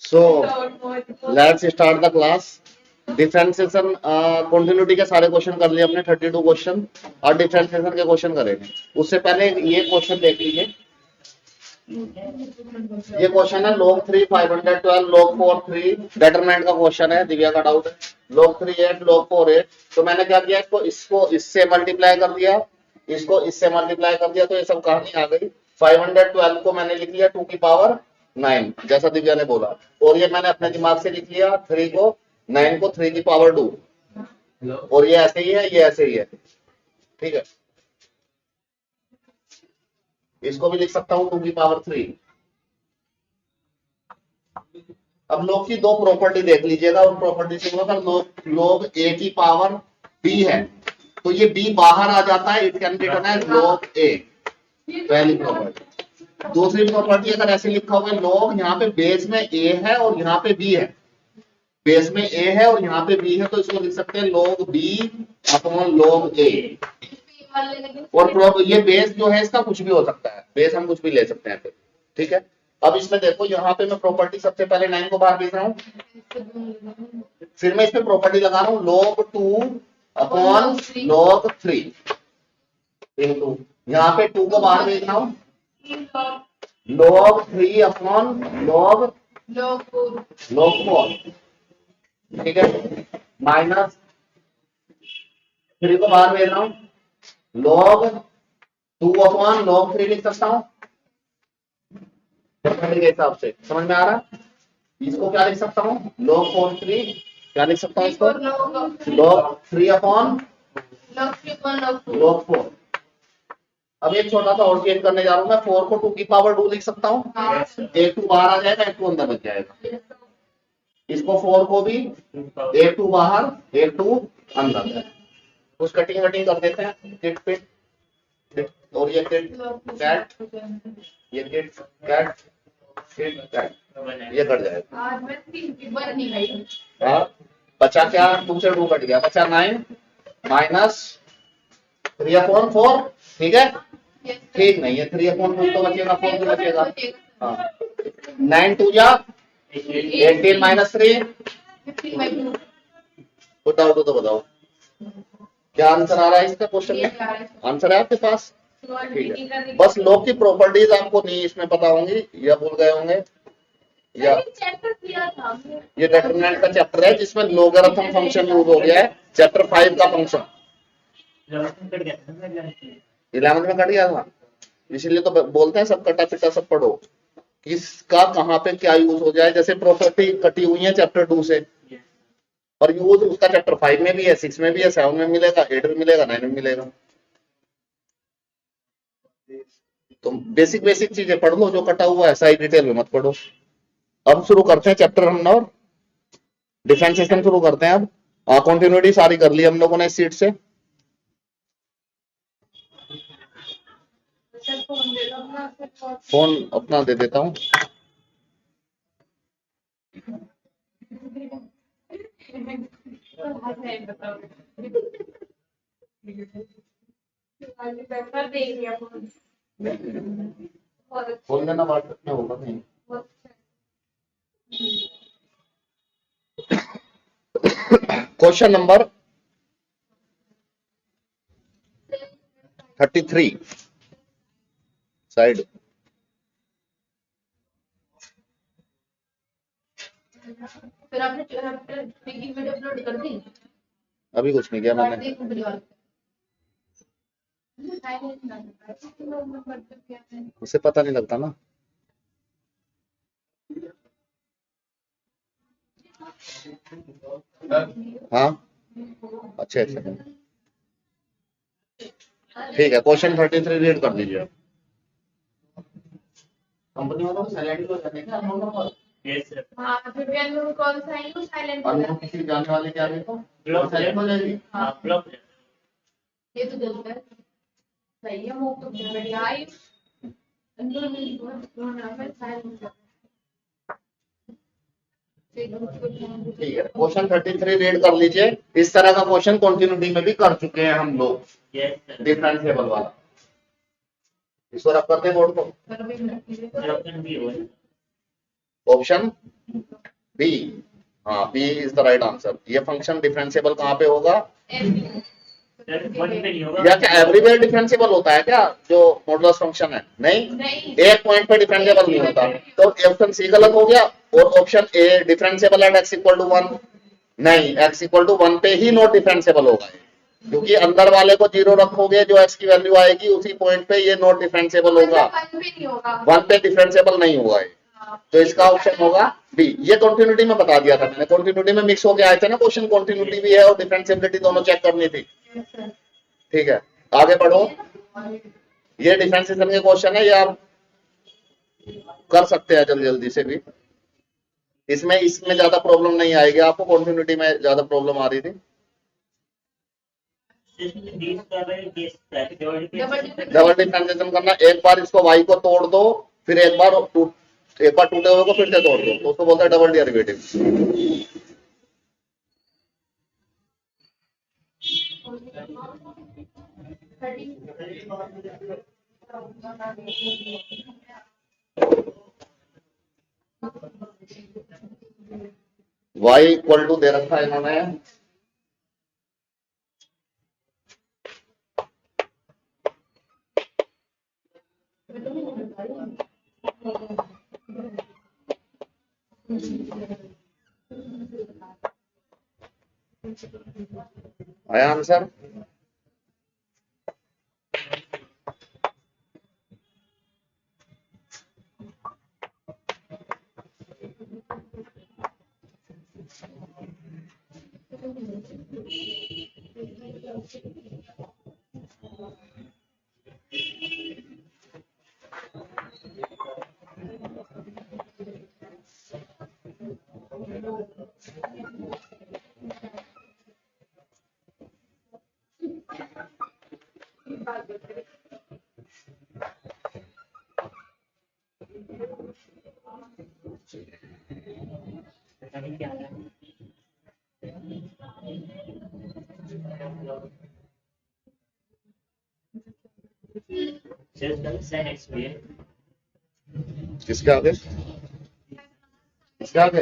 So let's start the class. Differentiation continuity के सारे question कर लिए हमने 32 क्वेश्चन और डिफरेंशिएशन के क्वेश्चन करेंगे। उससे पहले ये क्वेश्चन देख लीजिए। ये क्वेश्चन है log 3 512 log 4 3 डिटरमिनेंट का क्वेश्चन है। दिव्या का डाउट है log 3 8 log 4 8। तो मैंने क्या किया, इसको इससे मल्टीप्लाई कर दिया, इसको इससे मल्टीप्लाई कर दिया, तो ये सब कहानी आ गई। 512 को मैंने लिख लिया 2 की पावर 9 जैसा दिव्या ने बोला, और ये मैंने अपने दिमाग से लिख लिया 3 को 9 को 3 की पावर 2, और ये ऐसे ही है, ये ऐसे ही है, ठीक है। इसको भी लिख सकता हूं 2 की पावर 3। अब लोग की दो प्रॉपर्टी देख लीजिएगा, उन प्रॉपर्टी से लोग ए की पावर बी है, तो ये बी बाहर आ जाता है, it can be written as log A, पहली प्रॉपर्टी। दूसरी प्रॉपर्टी अगर ऐसे लिखा हुआ है लोग, यहाँ पे बेस में ए है और यहाँ पे बी है, बेस में ए है और यहाँ पे बी है, तो इसको लिख सकते हैं लोग बी अपॉन लोग ए। और ये बेस जो है इसका कुछ भी हो सकता है, बेस हम कुछ भी ले सकते हैं, ठीक है। अब इसमें देखो, यहाँ पे मैं प्रॉपर्टी सबसे पहले 9 को बाहर भेज रहा हूँ, फिर मैं इसमें प्रॉपर्टी लगा रहा हूँ log 2 अपॉन log 3 इनटू, यहाँ पे 2 को बाहर भेज रहा हूँ log 3 अपॉन log 4, ठीक है, माइनस 3 को बाहर भेज रहा हूँ log 2 अपॉन log 3 लिख सकता हूँ के हिसाब से, समझ में आ रहा है। इसको क्या लिख सकता हूँ log 4 3, क्या लिख सकता हूँ इसको log 3 अपॉन log 4। अब एक छोटा सा और चेंज करने जा रहा हूँ मैं, 4 को 2 की पावर 2 लिख सकता हूँ, एक 2 बाहर आ जाएगा, एक 2 अंदर बच जाएगा। इसको 4 को भी एक 2 बाहर एक 2 अंदर, कुछ कटिंग वटिंग कर देते हैं, किट पिट, और ये किट कैट, ये किट कैट, ये कट जाएगा। हाँ, बचा क्या, 2 से 2 कट गया, बचा 9 माइनस 3 अपॉन 4, ठीक है, ठीक नहीं है 3 अपॉन 4 तो बचेगा, 4 भी बचेगा। हाँ, 9 2 जा 18 माइनस 3, कुछ डाउट हो तो बताओ, क्या आंसर आ रहा है इसका क्वेश्चन में? आंसर है आपके पास, ठीक है। बस लॉग की प्रॉपर्टीज आपको नहीं इसमें पता होंगी या भूल गए होंगे, या ये डिटरमिनेंट का चैप्टर है जिसमें लोगरिथम फंक्शन यूज हो गया है, चैप्टर 5 का फंक्शन 11 में कट गया था, इसीलिए तो बोलते हैं सब कटा पिटा सब पढ़ो, किसका कहाँ पे क्या यूज हो जाए। जैसे प्रॉपर्टी कटी हुई है चैप्टर 2 से, और यूज उसका चैप्टर 5 में भी है, 6 में भी है, 7 में मिलेगा, 8 में मिलेगा, 9 में मिलेगा। तो बेसिक बेसिक चीजें पढ़ लो, जो कटा हुआ है सही डिटेल में मत पढ़ो। अब शुरू करते हैं चैप्टर नंबर, डिफरेंशिएशन शुरू करते हैं। अब कंटिन्यूटी सारी कर ली हम लोगों ने इस सीट से। फोन अपना दे देता हूँ, फोन देना व्हाट्सएप में होगा नहीं। क्वेश्चन नंबर 33 साइड, फिर आपने वीडियो अपलोड कर दी? अभी कुछ नहीं किया मैंने, उसे पता नहीं लगता ना। हाँ अच्छे अच्छे, ठीक है। क्वेश्चन 33 रीड कर दीजिए। कंपनी वालों को सैलरी तो करने का हाँ, फिर भी अननोन कॉल आएंगे तो साइलेंट हो अननोन किसी जाने वाले क्या देखो साइलेंट हो जाएगी। हाँ ब्लॉक, ये तो गलत है, सही है, वो तो बढ़िया है। अननोन में साइलेंट ठीक है, क्वेश्चन 33 रीड कर लीजिए। इस तरह का क्वेश्चन कंटिन्यूटी में भी कर चुके हैं हम लोग, डिफरेंशिएबल वाला। इसको रख करते हैं बोर्ड को। ऑप्शन बी, हाँ B is the right answer. ये फंक्शन डिफरेंशिएबल कहाँ पे होगा? या क्या एवरीवेयर डिफरेंशिएबल होता है क्या जो मॉडुलस फंक्शन है? नहीं, एक पॉइंट पे डिफरेंशिएबल नहीं होता। तो ऑप्शन सी गलत हो गया। और option A differentiable at x equal to 1, नहीं, x इक्वल टू 1 पे ही नॉट डिफरेंशिएबल होगा, क्योंकि अंदर वाले को 0 रखोगे, जो x की वैल्यू आएगी उसी पॉइंट पे ये नॉट डिफरेंशिएबल होगा, 1 पे डिफरेंशिएबल नहीं होगा। तो इसका ऑप्शन होगा बी। ये कंटिन्यूटी में बता दिया था मैंने, कंटिन्यूटी में मिक्स होके आए थे ना क्वेश्चन, कंटिन्यूटी भी है और डिफरेंशिएबिलिटी दोनों चेक करनी थी। ठीक है, आगे बढ़ो। ये डिफरेंशिएशन के क्वेश्चन है, ये आप कर सकते हैं जल्दी जल्दी से भी। इसमें ज्यादा प्रॉब्लम नहीं आएगी आपको, कंटिन्यूटी में ज्यादा प्रॉब्लम आ रही थी। डबल डिफरेंशिएशन करना, एक बार इसको y को तोड़ दो, फिर एक बार टूटे हुए को फिर से तोड़ दो, तो उसको बोलते हैं double derivative. y equal to दे रखा है इन्होंने, आया आंसर? किसके आगे? किसके आगे?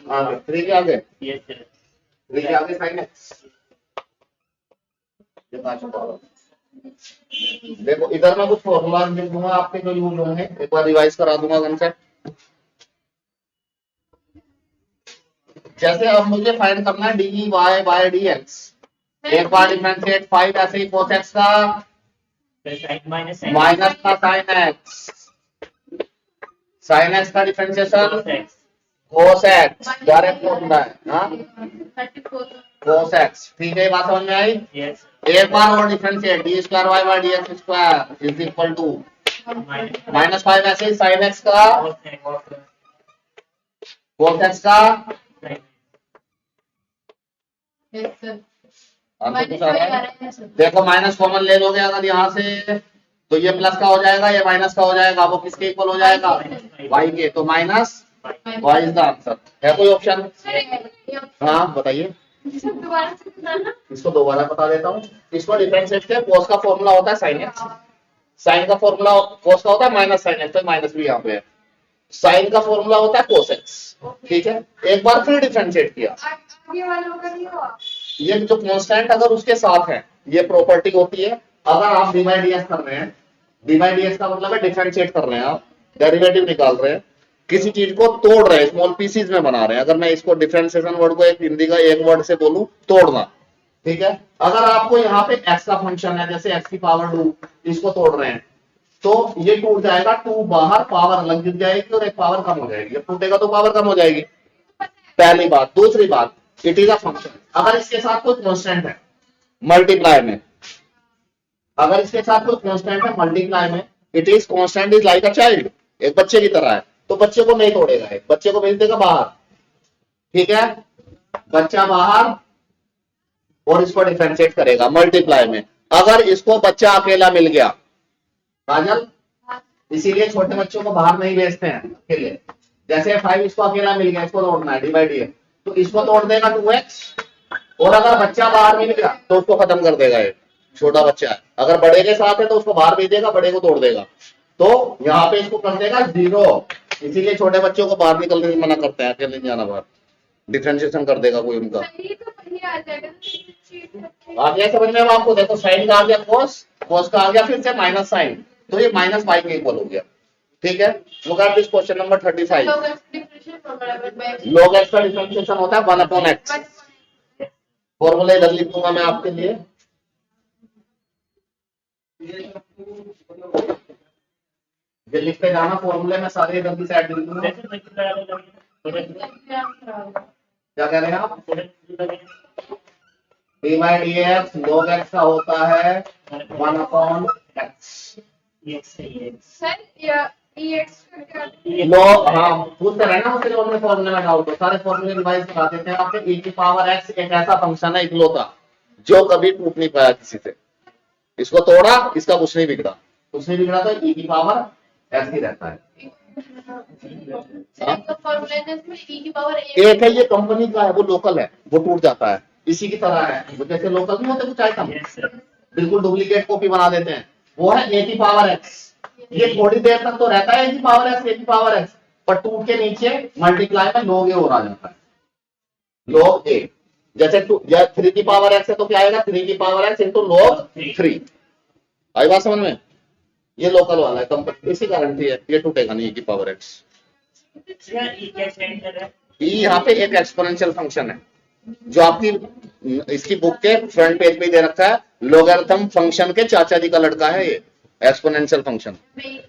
हाँ, 3 के आगे। 3 के आगे साइन एक्स। देखो इधर मैं कुछ फॉर्मूला लिख दूंगा आपके जो यूज होंगे, एक बार रिवाइज करा दूंगा कंसेप्ट। जैसे अब मुझे फाइंड करना है d y by d x, एक बार डिफरेंशिएट 5, ऐसे ही cos x का माइनस का साइन एक्स, साइन एक्स का differentiation cos x, direct formula है। हाँ, cos x, ठीक है, बात समझ में आई? एक बार और differentiate d square y by d x square is equal to -5, ऐसे ही साइन एक्स का cos x का देखो माइनस कॉमन ले लोगे अगर यहाँ से, तो ये प्लस का हो जाएगा, ये माइनस का हो जाएगा, वो किसके इक्वल हो जाएगा? y के, तो minus y is the answer. है कोई ऑप्शन? हाँ बताइए। इसको दोबारा बता देता हूँ। इसको डिफरेंशिएट किया, cos का फॉर्मूला होता है साइन एक्स, साइन का फॉर्मूला cos का होता है माइनस साइन एक्स, तो माइनस भी यहाँ पे है। साइन का फॉर्मूला होता है cos x, ठीक है। एक बार फिर डिफरेंशिएट किया, ये जो कांस्टेंट अगर उसके साथ है, ये प्रॉपर्टी होती है। अगर आप डी बाई डी एक्स कर रहे हैं, डी बाई डी एक्स का मतलब है डिफरेंशिएट कर रहे हैं, आप डेरिवेटिव निकाल रहे हैं, किसी चीज को तोड़ रहे हैं, स्मॉल पीसीज में बना रहे हैं। अगर मैं इसको डिफरेंशिएशन वर्ड को एक हिंदी का एक वर्ड से बोलूं, तोड़ना, ठीक है। अगर आपको यहाँ पे x का फंक्शन है, जैसे x की पावर 2, इसको तोड़ रहे हैं, तो ये टूट जाएगा, 2 बाहर, पावर अलग गिर जाएगी और एक पावर कम हो जाएगी। जब टूटेगा तो पावर कम हो जाएगी, पहली बात। दूसरी बात, इट इज अ फंक्शन। अगर इसके साथ कोई कांस्टेंट है मल्टीप्लाई में, अगर इसके साथ कोई कांस्टेंट है मल्टीप्लाई में, it is constant is like a child, एक बच्चे की तरह है, तो बच्चे को नहीं तोड़ेगा, एक बच्चे को भेज देगा बाहर, ठीक है, बच्चा बाहर, और इसको डिफरेंशिएट करेगा मल्टीप्लाई में। अगर इसको बच्चा अकेला मिल गया, काजल, इसीलिए छोटे बच्चों को बाहर नहीं भेजते हैं अकेले, जैसे 5 इसको अकेला मिल गया, इसको तोड़ना है, डिवाइड है, तो इसको तोड़ देगा 2x, और अगर बच्चा बाहर मिल गया तो उसको खत्म कर देगा। ये छोटा बच्चा है, अगर बड़े के साथ है तो उसको बाहर भेज देगा, बड़े को तोड़ देगा, तो यहाँ पे इसको कर देगा 0। इसीलिए छोटे बच्चों को बाहर निकलने से मना करते हैं, अकेले नहीं जाना बाहर, डिफरेंशिएशन कर देगा कोई उनका। सही तो बढ़िया आ जाएगा तो आ गया समझ में? अब आपको देखो साइन का आ गया cos, cos का आ गया फिर से माइनस साइन, तो ये माइनस y के इक्वल हो गया। ठीक है, look at this question number 35। log x का डिफरेंशिएशन होता है 1/x। फॉर्मूला इधर लिख दूंगा मैं आपके लिए, ये लिखते जाना फॉर्मूले में सारे इधर की साइड लिख दूंगा। क्या कह रहे हैं आप? d/dx log x का होता है 1/x। सर EX का क्या? log, हाँ पूछते रहे ना मुझसे लोग में फॉर्मूले में डाउट, तो सारे फॉर्मूले रिवाइज करा देते हैं आपके। e की पावर x एक ऐसा फंक्शन है इकलौता जो कभी टूट नहीं पाया किसी से, इसको तोड़ा, इसका कुछ नहीं बिगड़ा, कुछ नहीं बिगड़ा, तो e की पावर x ही रहता है। तो फॉर्मूला में E की पावर एक है, ये कंपनी का है, वो लोकल है, वो टूट जाता है, इसी की तरह है, वो जैसे लोकल नहीं होते कुछ आइटम बिल्कुल डुप्लीकेट कॉपी बना देते हैं, वो है a की पावर x। ये थोड़ी देर तक तो रहता है a की पावर x, a की पावर x, पर टूट के नीचे मल्टीप्लाई में log a और आ जाता है, log a। जैसे 3 की पावर x है तो क्या आएगा, 3 की पावर x इंटू log 3। आई बात समझ में? ये लोकल वाला है, कंपनी इसी गारंटी है, ये टूटेगा नहीं e की पावर x। e यहाँ पे एक एक्सपोनेंशियल फंक्शन है जो आपकी इसकी बुक के फ्रंट पेज पे दे रखा है, लोगरिथम फंक्शन के चाचा जी का लड़का है ये एक्सपोनेंशियल फंक्शन।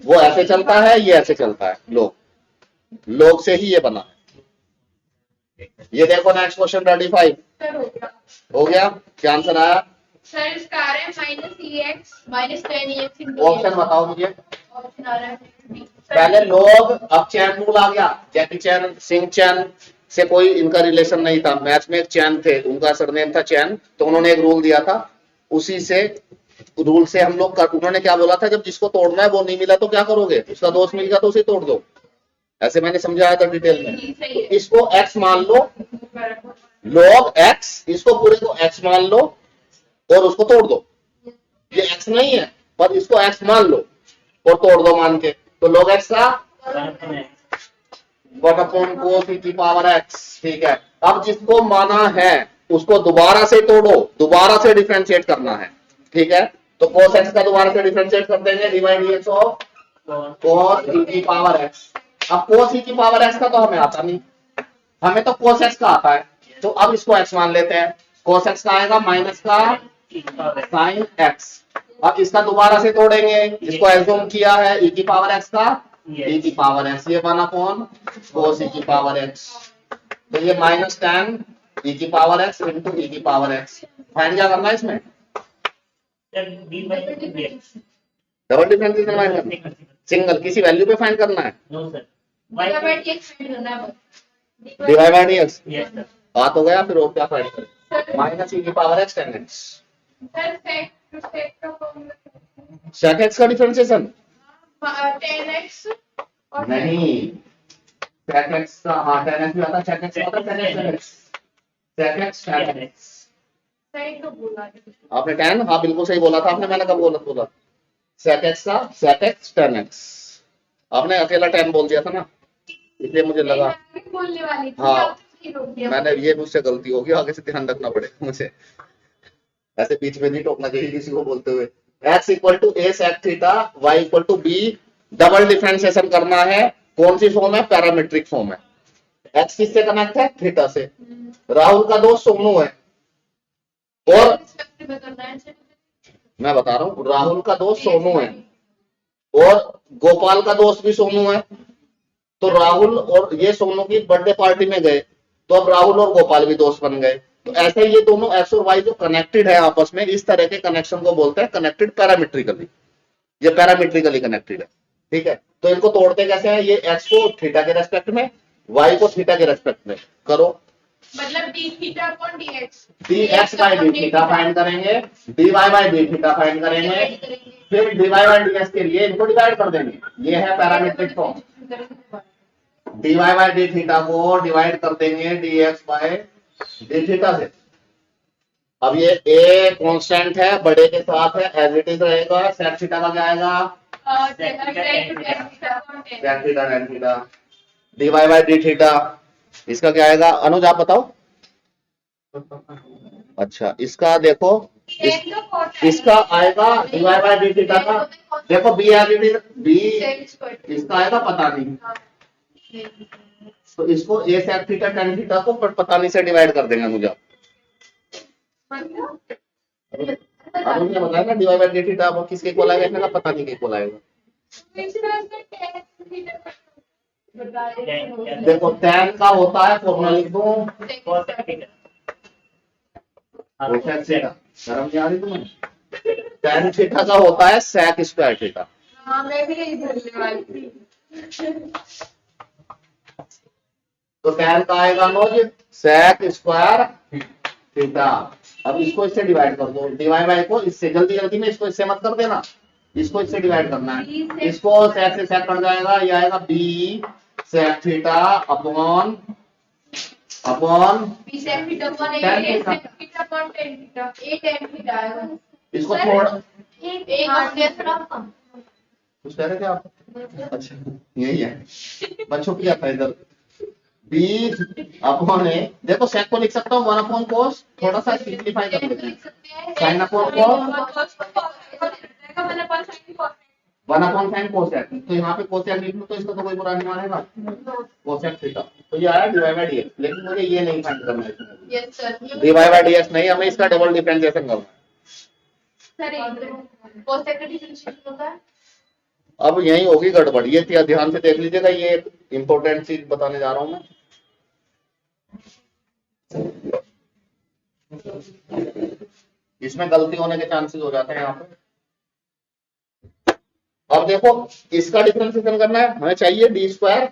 वो ऐसे चलता है, ये ऐसे चलता है, लोग से ही ये बना है। ये देखो नेक्स्ट क्वेश्चन 35 सर हो गया। हो गया, क्या आंसर आया? सर इसका आ रहा है -EX -10EX into ऑप्शन बताओ मुझे। ऑप्शन आ रहा है B। पहले लोग, अब चैन रूल आ गया, जैकी चैन, सिंह चैन से कोई इनका रिलेशन नहीं था, मैथ में एक चैन थे, उनका सरनेम था चैन, तो उन्होंने एक रूल दिया था, उसी से रूल से हम लोग उन्होंने क्या बोला था, जब जिसको तोड़ना है वो नहीं मिला तो क्या करोगे, उसका दोस्त मिल गया तो उसे तोड़ दो, ऐसे मैंने समझाया था डिटेल में। तो इसको x मान लो, log x, इसको पूरे को x मान लो और उसको तोड़ दो, ये x नहीं है पर इसको x मान लो और तोड़ दो मान के, तो log x का 1/cos e की पावर x। ठीक है, अब जिसको माना है उसको दोबारा से तोड़ो, दोबारा से डिफरेंशिएट करना है। ठीक है, तो cos x का दोबारा से डिफरेंशिएट कर देंगे, divide dx of cos e की पावर x। अब cos e की पावर x का तो हमें आता नहीं, हमें तो cos x का आता है, तो अब इसको x मान लेते हैं, cos x का आएगा माइनस का sin x। अब इसका दोबारा से तोड़ेंगे, इसको एज्यूम किया है e की पावर x का, e की पावर x, ये 1/cos e की पावर x, तो ये -10 e की पावर x इंटू e की पावर x। फाइंड क्या करना है इसमें, डबल डिफरेंशिएशन फाइंड करना, सिंगल किसी वैल्यू पे फाइंड करना है, डिवाइड बाय dx आ तो गया, फिर और क्या फाइंड करें, माइनस e की power x 10x। sec x का डिफरेंशिएशन 10x नहीं, sec x का, हाँ 10x भी आता है, sec x का आता है, sec x 10x। सही तो बोला है। आपने 10, हाँ बिल्कुल सही बोला था आपने, मैंने कब बोला sec x का sec x 10x, आपने अकेला 10 बोल दिया था ना, इसलिए मुझे लगा, मैं भी बोलने वाली थी, हाँ आप सही रोक दिया। मैंने, ये मुझसे गलती होगी, आगे से ध्यान रखना पड़ेगा मुझे, ऐसे बीच में नहीं टोकना चाहिए किसी को बोलते हुए। x equal to a sec theta, y equal to b, double differentiation करना है, कौन सी फॉर्म है, पैरामीट्रिक फॉर्म है। x किससे कनेक्ट है, थीटा से, राहुल का दोस्त सोनू है, और मैं बता रहा हूँ राहुल का दोस्त सोनू है और गोपाल का दोस्त भी सोनू है, तो राहुल और ये सोनू की बर्थडे पार्टी में गए, तो अब राहुल और गोपाल भी दोस्त बन गए, तो ऐसे ये दोनों एक्स और वाई जो कनेक्टेड है आपस में, इस तरह के कनेक्शन को बोलते हैं कनेक्टेड पैरामीट्रिकली, ये पैरामीट्रिकली कनेक्टेड है। ठीक है, तो इनको तोड़ते कैसे हैं, ये एक्स को थीटा के रेस्पेक्ट में, वाई को थीटा के रेस्पेक्ट में करो, मतलब d theta upon dx, dx by d theta find करेंगे, dy by d theta find करेंगे, फिर dy बाय dx के लिए इनको डिवाइड कर देंगे, ये है parametric form. dy by d theta को डिवाइड कर देंगे dx बाय डी थीटा से। अब ये a कांस्टेंट है, बड़े के साथ है, एज इट इज रहेगा। sec थीटा का क्या आएगा? sec sec theta tan theta. dy by d theta इसका क्या आएगा? अनुज आप बताओ। अच्छा इसका देखो, इसका आएगा dy बाय डी थीटा का, देखो b as it is, b इसका आएगा पता नहीं, तो इसको a sec theta tan theta को पता नहीं से डिवाइड कर देंगे मुझे। अनुज ने बताया ना dy बाय डी थीटा वो किसके इक्वल आएगा, इसका पता नहीं के इक्वल आएगा। देखो tan का होता है, फॉर्मूला लिख दूं, कोसेक थीटा, शर्म नहीं आ रही तुम्हें? tan थीटा का होता है sec स्क्वायर थीटा। हाँ मैं भी यही बोलने वाली थी। तो tan का आएगा नोज sec स्क्वायर थीटा। अब इसको इससे डिवाइड कर दो, dy बाय को इससे, जल्दी जल्दी में इसको इससे मत कर देना, इसको इससे डिवाइड करना है। इसको sec से sec कट जाएगा, ये आएगा b sec theta upon b sec theta upon a sec theta upon tan theta, a tan theta आएगा। इसको थोड़ा एक थोड़ा कम कुछ कह रहे थे आप? अच्छा यही है, बच्चों की आता है इधर। b अपॉन a, देखो sec को लिख सकता हूँ 1 अपॉन cos, थोड़ा सा सिंपलीफाई कर देते हैं, sin upon cos 1 upon sin cosec, तो यहाँ पे cosec लिख लो तो इसका तो कोई बुरा नहीं मानेगा, cosec थीटा। तो ये आया dy बाय dx, लेकिन मुझे ये नहीं फाइंड करना है इसमें, yes sir dy by dx नहीं, हमें इसका डबल डिफरेंशिएशन करना है। सर cosec का डिफरेंशिएशन होता है। अब यही होगी गड़बड़, ये ध्यान से देख लीजिएगा, ये इंपॉर्टेंट चीज बताने जा रहा हूं मैं। इसमें गलती होने के चांसेस हो जाते हैं यहाँ पे। अब देखो इसका डिफरेंशिएशन करना है, हमें चाहिए d square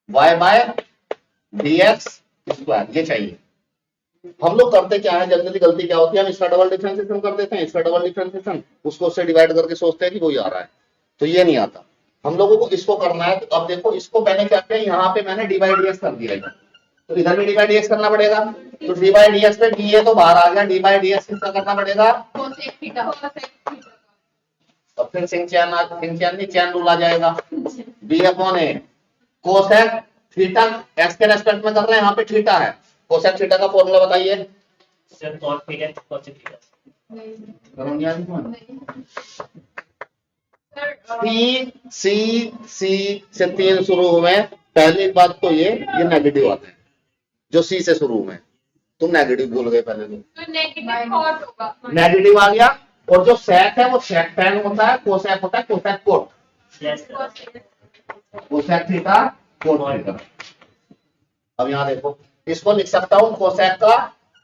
y by d x square, ये चाहिए। हम लोग करते क्या है, जल्दी गलती क्या होती है, हम इसका डबल डिफरेंशिएशन कर देते हैं, इसका डबल डिफरेंशिएशन, उसको उससे डिवाइड करके सोचते हैं कि वही आ रहा है, तो ये नहीं आता। हम लोगों को इसको करना है। तो अब देखो इसको मैंने क्या किया, यहाँ पे मैंने डी बाई डी एक्स कर दिया, तो इधर भी डी बाई डी एक्स करना पड़ेगा। तो डी बाई डी एक्स पे डी ए तो बाहर आ गया, डी बाई डी एक्स किसका करना पड़ेगा, cosec थीटा अब फिर सिंचैन रूल आ जाएगा, बी अपॉन ए कोसेक थीटा, एक्स के रेस्पेक्ट में कर रहे हैं, यहाँ पे थीटा है, कोसेक थीटा का फॉर्मूला बताइए। Sir cos theta cos theta C से 3 शुरू हुए, पहली बात तो ये नेगेटिव आते हैं जो सी से शुरू हुए, तुम नेगेटिव बोल गए पहले तो नेगेटिव कॉट होगा, नेगेटिव आ गया। और जो सेक है वो सेक टैन होता है, कोसेक होता है cosec cot, cosec theta cot theta. अब यहाँ देखो इसको लिख सकता हूँ कोसेक का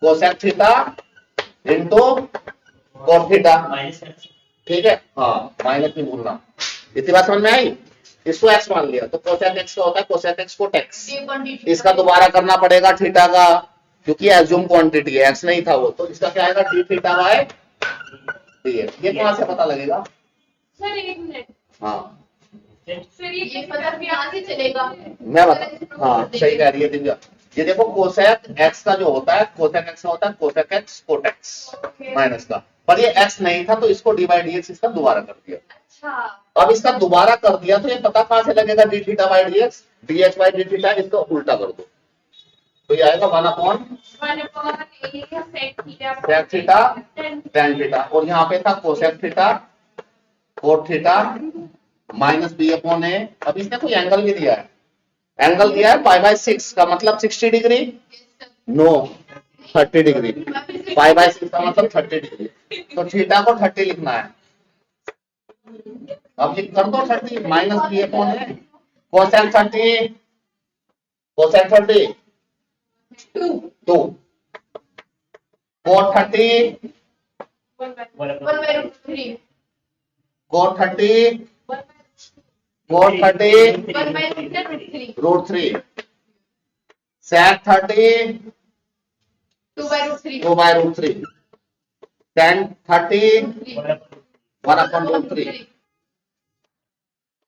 cosec theta into cot theta, ठीक है, हाँ माइनस नहीं भूलना। इतनी बात समझ में आई? इसको एक्स मान लिया तो कोसेक एक्स का होता है कोसेक एक्स कोट एक्स, इसका दोबारा करना पड़ेगा थीटा का, क्योंकि एज्यूम क्वांटिटी है, एक्स नहीं था वो, तो इसका क्या आएगा D theta by d x. ये कहाँ से पता लगेगा सर एक मिनट, हाँ सर ये पता कहाँ से चलेगा, मैं बता, हाँ सही कह रही है दिव्या। ये देखो कोसेक एक्स का जो होता है कोसेक एक्स का होता है cosec x cot x minus का, पर ये एक्स नहीं था तो इसको डी बाई डी एक्स इसका दोबारा कर दिया। अच्छा अब इसका दोबारा कर दिया तो ये पता कहाँ से लगेगा d theta by d x, d x by d theta, इसको उल्टा कर दो तो ये आएगा 1 upon sec theta tan theta, और यहाँ पे था cosec theta cot theta minus B upon A. अब इसने कोई एंगल भी दिया है, एंगल दिया है पाई बाय 6 का मतलब 60 degree, no 30 degree, pi by 6 का मतलब 30 डिग्री, तो थीटा को 30 लिखना है। अब ये कर दो 30 minus B upon A, cosec 30 cosec 30 2 cot 30 cot 30 cot 30 root 3 sec 30 2 by root 3 tan 30 1 upon root 3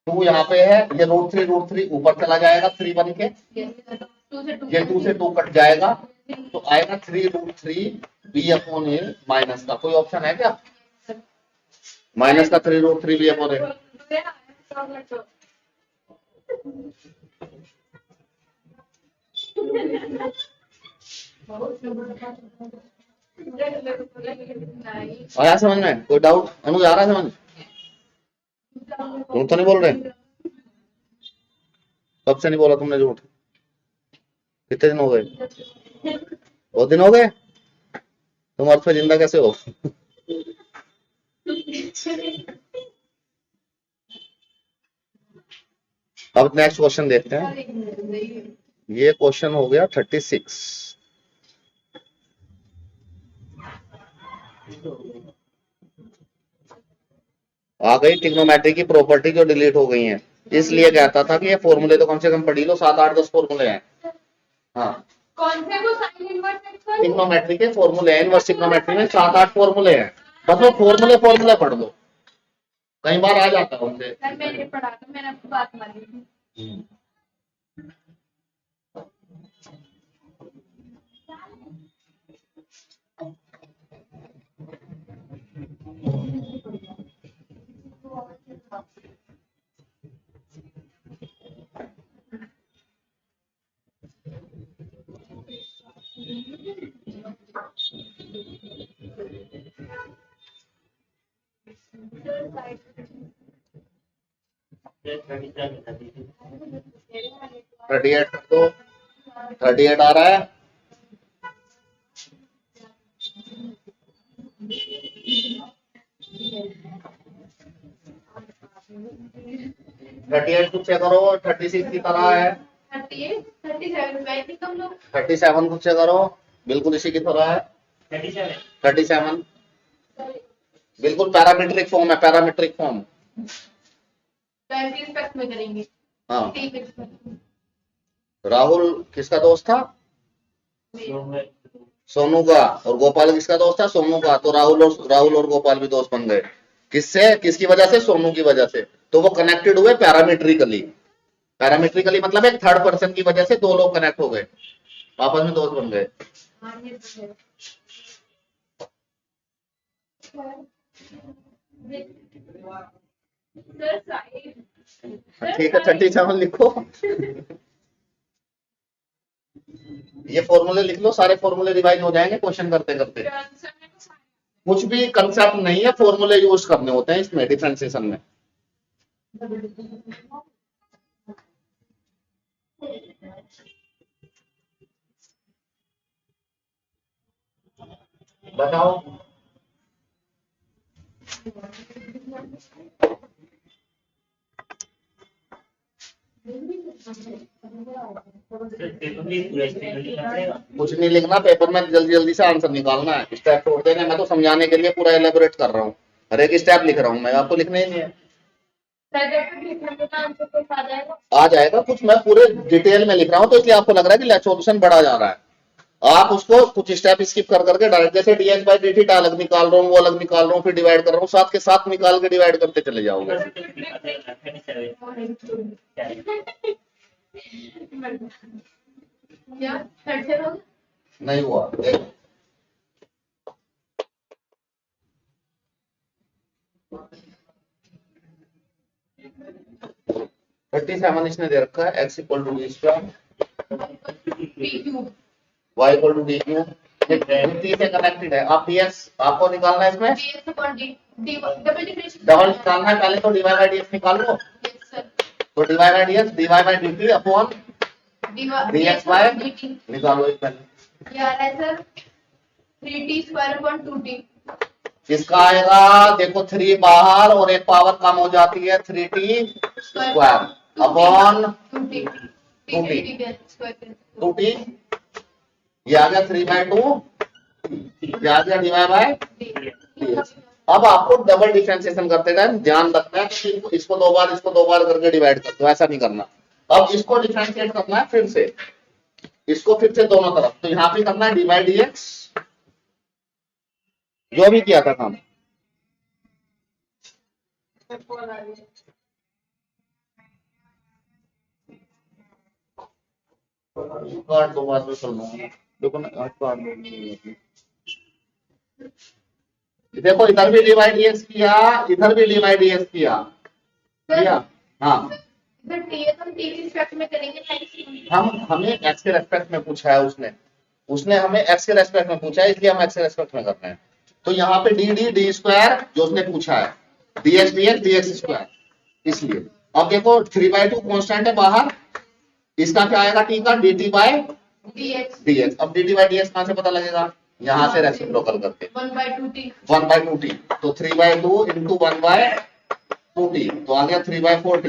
2 यहाँ पे है, ये √3 ऊपर चला जाएगा 3 बन के, ये 2 से 2 कट जाएगा, तो आएगा 3√3 b/a माइनस का। कोई ऑप्शन है क्या माइनस का 3√3 b/a? आया समझ में? कोई डाउट? अनुज आ रहा है समझ? तुम तो नहीं बोल रहे? कब से नहीं बोला तुमने झूठ? कितने दिन हो गए? बहुत दिन हो गए। तुम अर्थ पे जिंदा कैसे हो? अब नेक्स्ट क्वेश्चन देखते हैं। ये क्वेश्चन हो गया 36। आ गई ट्रिग्नोमेट्री की प्रॉपर्टी जो डिलीट हो गई है, इसलिए कहता था कि ये फॉर्मूले तो कम से कम पढ़ लो, 7 8 10 फॉर्मूले हैं। हाँ, कौन से वो साइन इनवर्स एक्स ट्रिग्नोमेट्री के फॉर्मूले हैं, इनवर्स ट्रिग्नोमेट्री में 7 8 फॉर्मूले हैं, बस वो फॉर्मूले पढ़ लो, कई बार आ जाता है उनसे। सर मैंने पढ़ा था, मैंने आपको बात मानी थी। थर्टी एट कर दो, 38 आ रहा है। थर्टी एट कुछ करो, 36 की तरह है। 38 37 मैं भी कम लोग 37 कुछ करो, बिल्कुल इसी की तरह है। 37 बिल्कुल पैरामीट्रिक फॉर्म है, पैरामीट्रिक फॉर्म। टाइम के रिस्पेक्ट में करेंगे। हाँ, ठीक के रिस्पेक्ट में। राहुल किसका दोस्त था? सोनू का। और गोपाल किसका दोस्त था? सोनू का। तो राहुल और गोपाल भी दोस्त बन गए। किससे? किसकी वजह से? सोनू की वजह से। तो वो कनेक्टेड हुए पैरामीट्रिकली। पैरामीट्रिकली मतलब एक थर्ड पर्सन की वजह से दो लोग कनेक्ट हो गए, आपस में दोस्त बन गए। हाँ ये तो है। सर साइड ठीक है, 37 लिखो। ये फॉर्मूले लिख लो, सारे फॉर्मूले रिवाइज हो जाएंगे क्वेश्चन करते करते। कुछ भी कंसेप्ट नहीं है, फॉर्मूले यूज करने होते हैं इसमें डिफरेंशिएशन में। बताओ। कुछ नहीं लिखना पेपर में, जल्दी जल्दी से आंसर निकालना है, स्टेप छोड़ देना। मैं तो समझाने के लिए पूरा एलेबोरेट कर रहा हूँ, हर एक स्टेप लिख रहा हूँ मैं, आपको लिखना ही नहीं है। आ जाएगा कुछ, मैं पूरे डिटेल में लिख रहा हूँ तो इसलिए आपको लग रहा है कि सॉल्यूशन बढ़ा जा रहा है। आप उसको कुछ स्टेप स्किप कर करके डायरेक्ट, जैसे dx बाई dt अलग निकाल रहा हूँ, वो अलग निकाल रहा हूँ, फिर डिवाइड कर रहा हूँ, साथ के साथ निकाल के डिवाइड करते चले जाओगे। क्या 37 नहीं हुआ। 37 इसने दे रखा है, x equal to d square y equal to d cube, t से कनेक्टेड है। आप dx आपको निकालना है इसमें, डबल निकालना है पहले, तो dy बाई dx निकाल लो। तो dy by dx dy by dt upon dx by निकालो एक पहले। ये आ रहा है sir 3t square upon 2t। किसका आएगा? देखो 3 बाहर और एक पावर कम हो जाती है, 3t square upon 2t 2t, ये आ गया 3/2, ये आ गया डिवाइड बाय dx। अब आपको डबल डिफरेंशिएशन करते टाइम ध्यान रखना है कि इसको दो बार करके डिवाइड कर दो, ऐसा नहीं करना। अब इसको डिफरेंशिएट करना है फिर से, इसको फिर से दोनों तरफ, तो यहाँ पे करना है डिवाइड dx, जो भी किया था काम। काट दो, बाद में कर लूंगा। देखो ना, आज काट दो। देखो इधर भी डिवाइड डीएक्स किया, इधर भी डिवाइड डीएक्स किया। हाँ, इधर टी है तो हम टी की रिस्पेक्ट में करेंगे, हमें एक्स के रेस्पेक्ट में पूछा है उसने हमें एक्स के रेस्पेक्ट में पूछा है, इसलिए हम एक्स के रेस्पेक्ट में कर रहे हैं। तो यहाँ पे डी डी डी स्क्वायर जो उसने पूछा है, डीएक्स डीएक्स डीएक्स स्क्वायर, इसलिए। अब देखो 3/2 कांस्टेंट है बाहर, इसका क्या आएगा टी का, dt बाय dx। अब dt बाय dx कहां से पता लगेगा, यहां से रेसिप्रोकल करके 1/2t 1/2t, तो 3/2 इंटू 1/2t, तो आ गया 3/4t।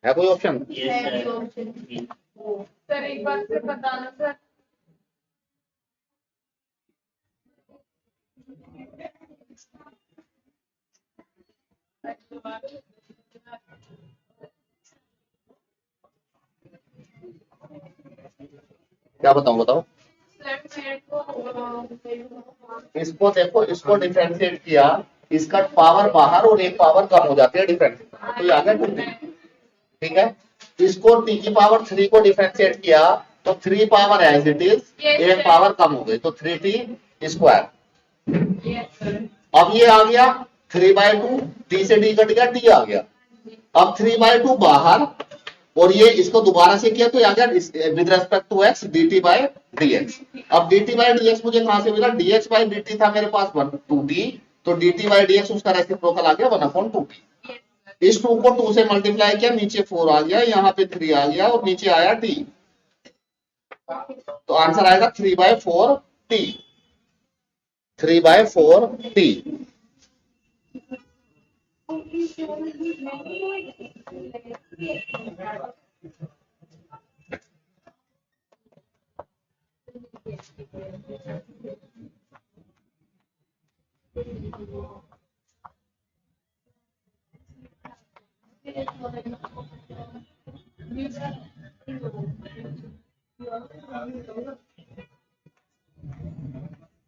है कोई ऑप्शन? Yes, sir. सर एक बार से बताना सर। क्या बताऊं, बताओ। सर मेरे को इसको देखो, इसको डिफरेंशिएट किया, इसका पावर बाहर और एक पावर कम हो जाती है डिफरेंस, तो ये आ गया 2t। ठीक है, इसको t की पावर 3 को डिफरेंशिएट किया तो 3 पावर एज इट इज, एक पावर कम हो गई, तो 3t स्क्वायर। अब ये आ गया 3/2, t से d कट गया, t आ गया। अब 3/2 बाहर, और ये इसको दोबारा से किया तो आ गया with respect to x dt by dx। अब dt बाय dx मुझे कहां से मिला, dx बाय dt था मेरे पास 2t, तो dt बाय dx उसका रेसिप्रोकल आ गया 1/2t। इस 2 को 2 से मल्टीप्लाई किया, नीचे 4 आ गया, यहाँ पे 3 आ गया और नीचे आया t, तो आंसर आएगा 3/4t। 3/4t।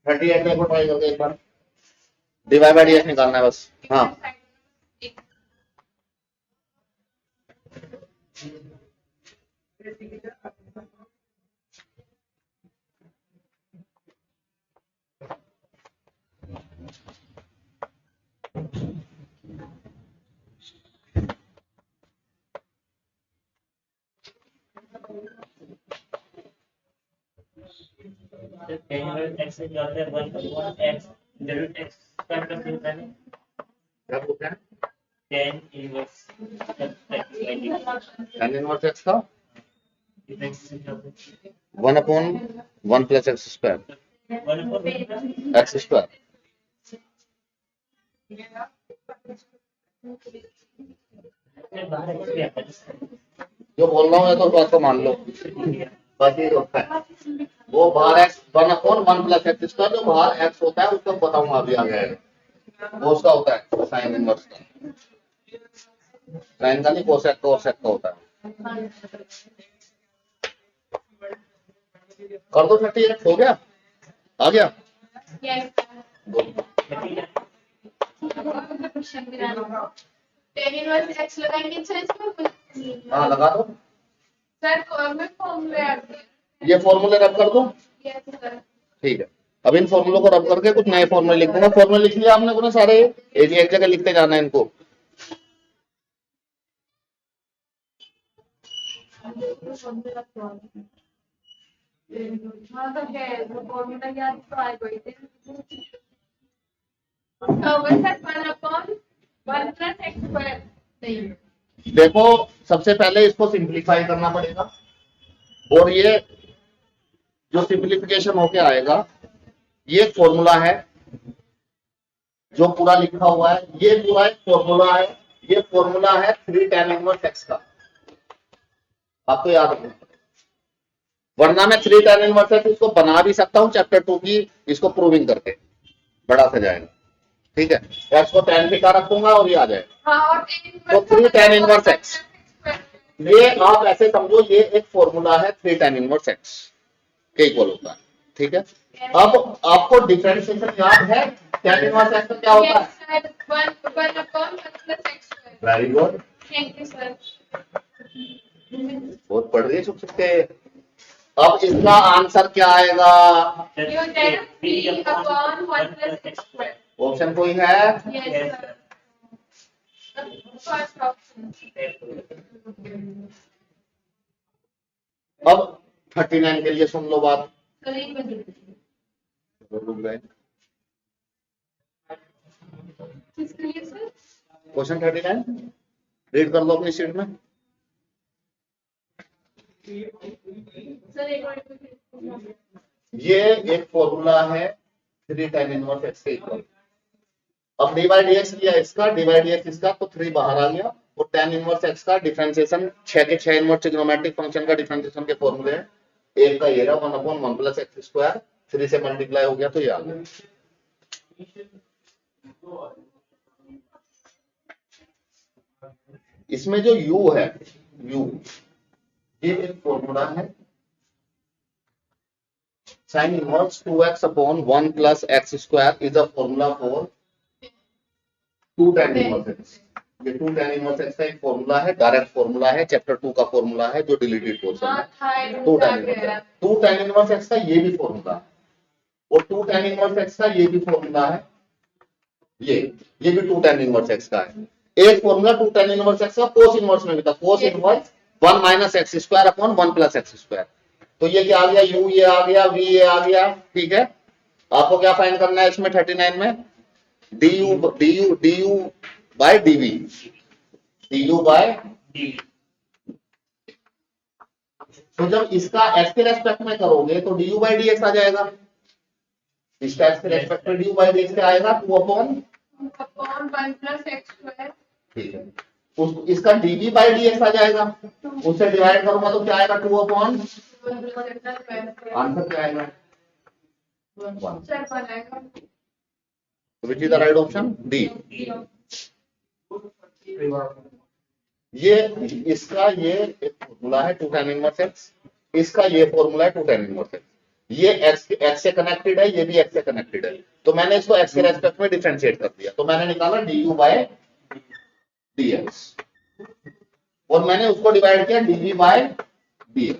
थर्टी एट को ट्राई करके एक बार डिवाइड बाय डीएक्स निकालना है बस। हाँ, So, tan inverse x is equal to 1/1x जरूर x स्क्वायर का सिंबल है, क्या बोलते हैं, tan inverse x by dt। tan inverse x का Difference is equal to 1/1 plus x square, 1/1 x square. बाहर x भी आता है। जो बोल रहा हूँ ये तो बात को मान लो, बस ये होता है। वो बाहर x 1/1 प्लस एक्स स्क्वायर, जो बाहर x होता है उसको बताऊंगा अभी आ गया, वो उसका होता है साइन इनवर्स का, साइन का नहीं, कोसेक का और सेक का होता है। कर दो 38, हो गया, आ गया। tan inverse x लगाएंगे सर इसमें। हाँ लगा दो, सर मैं फॉर्मूला ये फॉर्मूले रब कर दो। Yes sir. ठीक है, अब इन फॉर्मूलों को रब करके कुछ नए फॉर्मूले लिख दूंगा। फॉर्मूले लिख लिया आपने, सारे एक जगह लिखते जाना है इनको। हाँ तो है, वो फॉर्मूला याद तो आ गई थी। तो वैसे 1/1 प्लस एक्स स्क्वायर नहीं। देखो सबसे पहले इसको सिंप्लीफाई करना पड़ेगा, और ये जो सिंप्लीफिकेशन होके आएगा, ये फॉर्मूला है जो पूरा लिखा हुआ है, ये पूरा एक फॉर्मूला है, ये फॉर्मूला है 3 tan इनवर्स x का, आपको याद रखना। वरना मैं 3 tan इनवर्स x इसको बना भी सकता हूं चैप्टर 2 की, इसको प्रूविंग करके बड़ा सा जाएगा। ठीक है, x को tan पे का रखूंगा और ये आ जाएगा। हाँ, और तो 3 tan इनवर्स x, ये आप ऐसे समझो ये एक फॉर्मूला है 3 tan इनवर्स x के इक्वल होता है। ठीक है, अब आपको डिफरेंशिएशन याद है, tan इनवर्स x का क्या होता है, 1/1 plus x square. Very good. Thank you sir. बहुत पढ़ रही है छुप छुप के। अब इसका आंसर क्या आएगा? ये हो जाएगा b upon 1 plus x square. Option कोई है? Yes, sir. First option. अब 39 के लिए सुन लो बात। सर एक मिनट रुक गए। किसके लिए सर? क्वेश्चन 39 रीड कर लो अपनी शीट में। सर एक मिनट ये एक फॉर्मूला है 3 tan इनवर्स x के इक्वल। अब डी बाई डी एक्स लिया इसका, डी बाई डी एक्स इसका, तो 3 बाहर आ गया। और tan इनवर्स x का डिफरेंशिएशन 6 के 6 इनवर्स ट्रिग्नोमेट्रिक फंक्शन का डिफरेंशिएशन के फॉर्मूले हैं। एक का ये रहा 1/1 प्लस एक्स स्क्वायर, 3 से मल्टीप्लाई हो गया तो ये आ गया। इसमें जो u है, u ये एक फॉर्मूला है sin inverse 2x upon 1 plus x square is a formula for 2 tan inverse x। ये 2 tan inverse x का एक फॉर्मूला है, डायरेक्ट फॉर्मूला है, चैप्टर 2 का फॉर्मूला है जो डिलीटेड पोर्शन है। 2 tan inverse x का ये भी फॉर्मूला है और 2 tan inverse x का ये भी फॉर्मूला है। ये भी 2 tan inverse x का है। एक फॉर्मूला 2 tan inverse x का कोस इनवर्स में भी था, cos inverse 1 minus x square upon 1 plus x square. तो ये क्या आ गया, u ये आ गया, v ये आ गया। ठीक है, आपको क्या फाइंड करना है इसमें 39 में? du by dv, du by. तो जब इसका x के रेस्पेक्ट में करोगे तो du बाय dx आ जाएगा। इसका x के रेस्पेक्ट में du बाय dx क्या आएगा? 2 अपॉन 1 plus x square. ठीक है, इसका dv बाय dx आ जाएगा। उससे डिवाइड करूंगा तो क्या आएगा? 2 अपॉन, आंसर क्या आएगा? 1। सर बनाएगा which is the right option? D. ये इसका ये एक फॉर्मूला है 2 tan इनवर्स x, इसका ये फॉर्मूला है 2 tan इनवर्स x। ये x से कनेक्टेड है, ये भी x से कनेक्टेड है, तो मैंने इसको x के रेस्पेक्ट में डिफरेंशिएट कर दिया। तो मैंने निकाला du बाय dx और मैंने उसको डिवाइड किया dv बाय dx।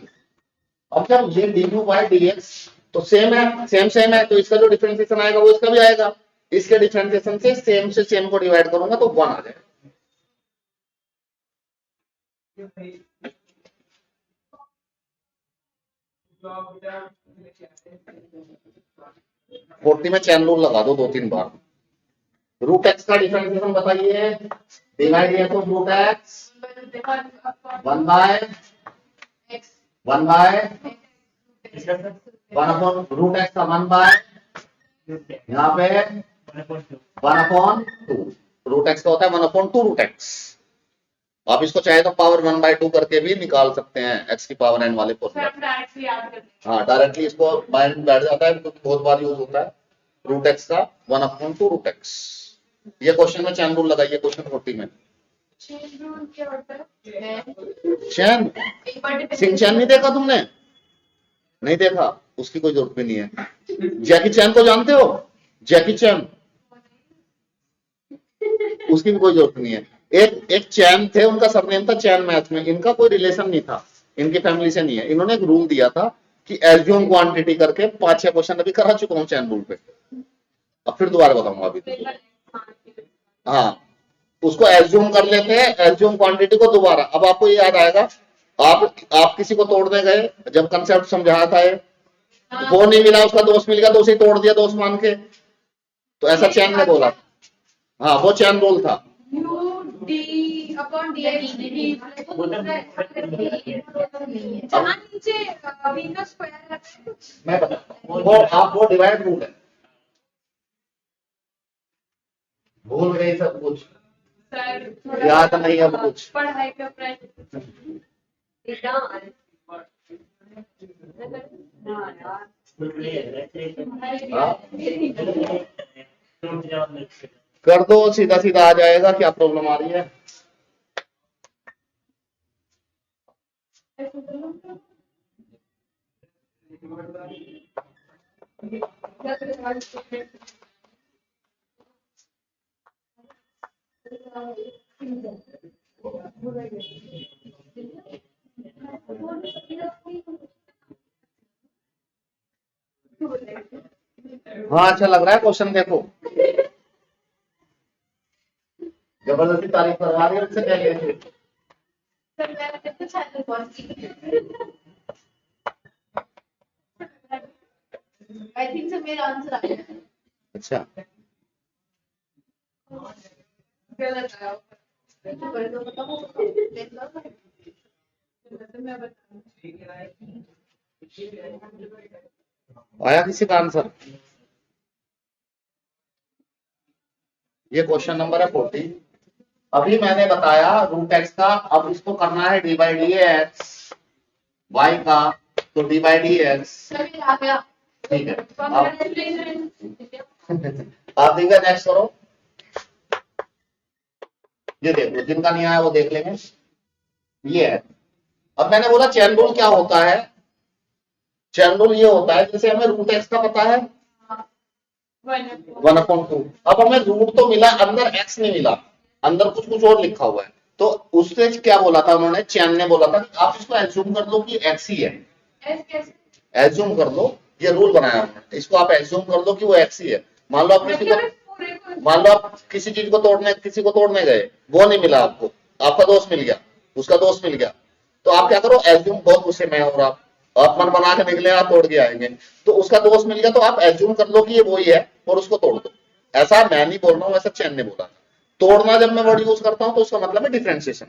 अब जब ये du बाय dx तो सेम है, सेम है, तो इसका जो डिफरेंशिएशन आएगा वो इसका भी आएगा। इसके डिफरेंशिएशन से सेम को डिवाइड करूंगा तो 1 आ जाएगा। फोर्टी में चैन रूल लगा दो 2-3 बार। रूट एक्स का डिफरेंशिएशन बताइए। Divide of root x 1 by 1 upon root x का 1 बाय, यहाँ पे 1/2। रूट एक्स का होता है 1/2 रूट एक्स। आप इसको चाहे तो पावर 1/2 करके भी निकाल सकते हैं x की पावर n वाले फॉर्मूला। हाँ, डायरेक्टली इसको माइंड में बैठ जाता है क्योंकि बहुत बार यूज होता है। रूट एक्स का 1/2 रूट एक्स। ये क्वेश्चन में चैन रूल लगाइए क्वेश्चन 40 में। चैन सिंह चैन नहीं देखा तुमने? नहीं देखा, उसकी कोई जरूरत भी नहीं है। जैकी चैन को जानते हो? जैकी चैन, उसकी भी कोई जरूरत नहीं है। एक चैन थे, उनका सरनेम था चैन मैथ में, इनका कोई रिलेशन नहीं था, इनकी फैमिली से नहीं है। इन्होंने एक रूल दिया था कि एल्जियम क्वांटिटी करके 5-6 क्वेश्चन अभी करा चुका हूं चैन रूल पे, अब फिर दोबारा बताऊंगा अभी तो। हाँ, उसको एल्जियम कर लेते हैं, एल्जियम क्वांटिटी को दोबारा। अब आपको ये याद आएगा, आप किसी को तोड़ने गए, जब कंसेप्ट समझाया था ये, वो नहीं मिला, उसका दोस्त मिल गया तो उसे तोड़ दिया दोस्त मान के, तो ऐसा चैन ने बोला। हाँ, वो चैन रूल था। मैं बता वो आप वो डिवाइड रूल है, भूल गई सब कुछ, याद नहीं अब कुछ। पढ़ाई का कर दो, सीधा सीधा आ जाएगा। क्या प्रॉब्लम आ रही है? हाँ अच्छा लग रहा है क्वेश्चन, देखो जबरदस्ती तारीफ करवा रही है उनसे क्या लेंगे। सर मैं तो छात्र पहुंची। आई थिंक सर मेरा आंसर आ गया। अच्छा गलत आया। तो बताओ देख लो। मैं बताऊं। आया किसी का आंसर? ये क्वेश्चन नंबर है 40। अभी मैंने बताया रूट एक्स का, अब इसको करना है d by d x y का, तो d by d x sir ये आ गया। ठीक है। आप Congratulations। आप देखिए नेक्स्ट करो। ये देखो जिनका नहीं आया वो देख लेंगे। ये है, अब मैंने बोला चैन रूल क्या होता है। चैन रूल ये होता है जैसे हमें रूट एक्स का पता है 1/2, अब हमें रूट तो मिला, अंदर एक्स नहीं मिला, अंदर कुछ कुछ और लिखा हुआ है, तो उससे क्या बोला था उन्होंने, चैन ने बोला था कि आप इसको एज्यूम कर लो कि एक्स ही है। एज्यूम कर लो, ये रूल बनाया उन्होंने, इसको आप एज्यूम कर लो कि वो एक्स ही है। मान लो आप किसी चीज को तोड़ने, किसी को तोड़ने गए, वो नहीं मिला आपको, आपका दोस्त मिल गया, उसका दोस्त मिल गया, तो आप क्या करो, एज्यूम, बहुत गुस्से में और आप मन बना के निकले, आप तोड़ के आएंगे, तो उसका दोस्त मिल गया, तो आप एज्यूम कर लो कि ये वही है और उसको तोड़ दो। ऐसा मैं नहीं बोल रहा हूँ, ऐसा चैन ने बोला। तोड़ना जब मैं वर्ड यूज करता हूँ तो उसका मतलब है डिफरेंशिएशन।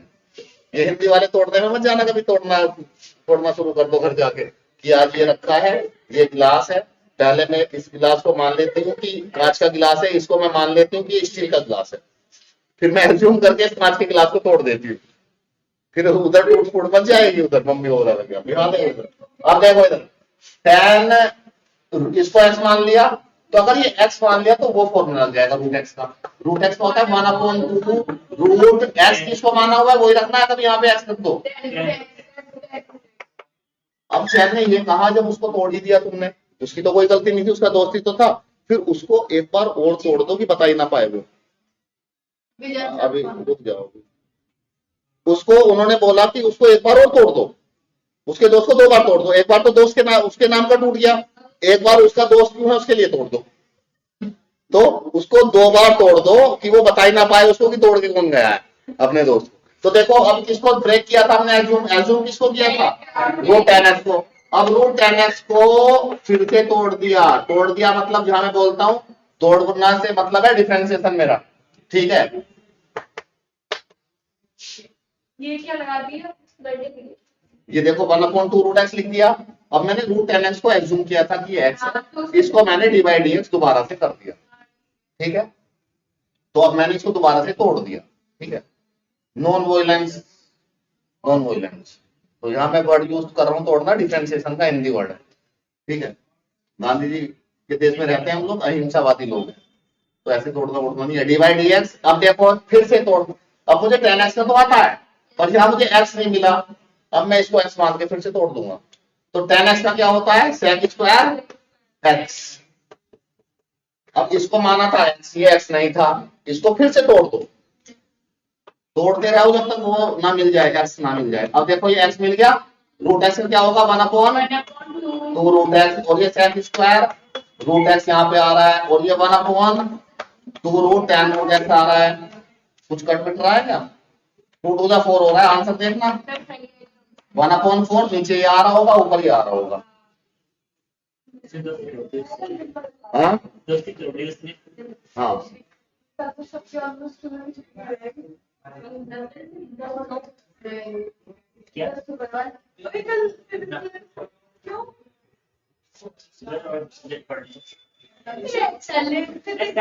ये हिंदी वाले तोड़ने में मत जाना, कभी तोड़ना शुरू कर दो घर जाके कि आज ये रखा है, ये गिलास है, पहले मैं इस गिलास को मान लेती हूँ कि कांच का गिलास है, इसको मैं मान लेती हूँ कि स्टील का गिलास है, फिर मैं एज्यूम करके इस कांच के गिलास को तोड़ देती हूँ, फिर उधर टूट फूट मच जाएगी, उधर मम्मी हो रहा लगे। अब देखो इधर tan, इसको x मान लिया, तो अगर ये x मान लिया तो वो फॉर्मूला लग जाएगा रूट एक्स का। रूट एक्स का होता है 1/2 रूट एक्स, किसको माना हुआ है वही रखना है, तब यहाँ पे x रख दो। अब चैन ने ये कहा, जब उसको तोड़ ही दिया तुमने, उसकी तो कोई गलती नहीं थी, उसका दोस्ती तो था, फिर उसको एक बार और तोड़ दो कि बता ही ना पाए वो। अभी रुक जाओ, उसको उन्होंने बोला कि उसको एक बार और तोड़ दो, उसके दोस्त को 2 बार तोड़ दो, एक बार तो दोस्त के उसके नाम का टूट गया, एक बार उसका दोस्त क्यों है उसके लिए तोड़ दो, तो उसको 2 बार तोड़ दो कि वो बता ही ना पाए उसको कि तोड़ के कौन गया है अपने दोस्त को। तो देखो अब किसको ब्रेक किया था हमने, एज्यूम किसको किया था, रूट tan x को। अब रूट tan x को फिर से तोड़ दिया मतलब जहां मैं बोलता हूं तोड़ना से मतलब है डिफरेंशिएशन मेरा, ठीक है। ये क्या लगा दिया बर्थडे के लिए? ये देखो 1/2 रूट एक्स लिख दिया। अब मैंने रूट tan x को एज्यूम किया था कि x है, इसको मैंने डी बाई डी एक्स दोबारा से कर दिया, ठीक है। तो अब मैंने इसको दोबारा से तोड़ दिया, ठीक है। नॉन वोलेंस, तो यहाँ मैं वर्ड यूज कर रहा हूँ तोड़ना, डिफरेंशिएशन का हिंदी वर्ड है, ठीक है। गांधी जी के देश में रहते हैं हम लोग, अहिंसावादी लोग हैं, तो ऐसे तोड़ना उड़ना नहीं है। डी बाई डी एक्स, अब देखो फिर से तोड़, अब मुझे tan x का तो आता है, पर यहाँ मुझे x नहीं मिला, अब मैं इसको x मान के फिर से तोड़ दूंगा, तो tan x का क्या होता है, sec स्क्वायर x। अब इसको माना था x, ये x नहीं था, इसको फिर से तोड़ दो, तोड़ते रहो जब तक वो ना मिल जाए, x ना मिल जाए। अब देखो ये x मिल गया, रूट x का क्या होगा 1/2 रूट x, और ये sec स्क्वायर रूट x यहाँ पे आ रहा है, और ये 1/2 रूट tan रूट x आ रहा है। कुछ कट पिट रहा है क्या, 2 to the 4 हो रहा है, आंसर देखना 1/4, नीचे ये आ रहा होगा, ऊपर ही आ रहा होगा। हाँ हाँ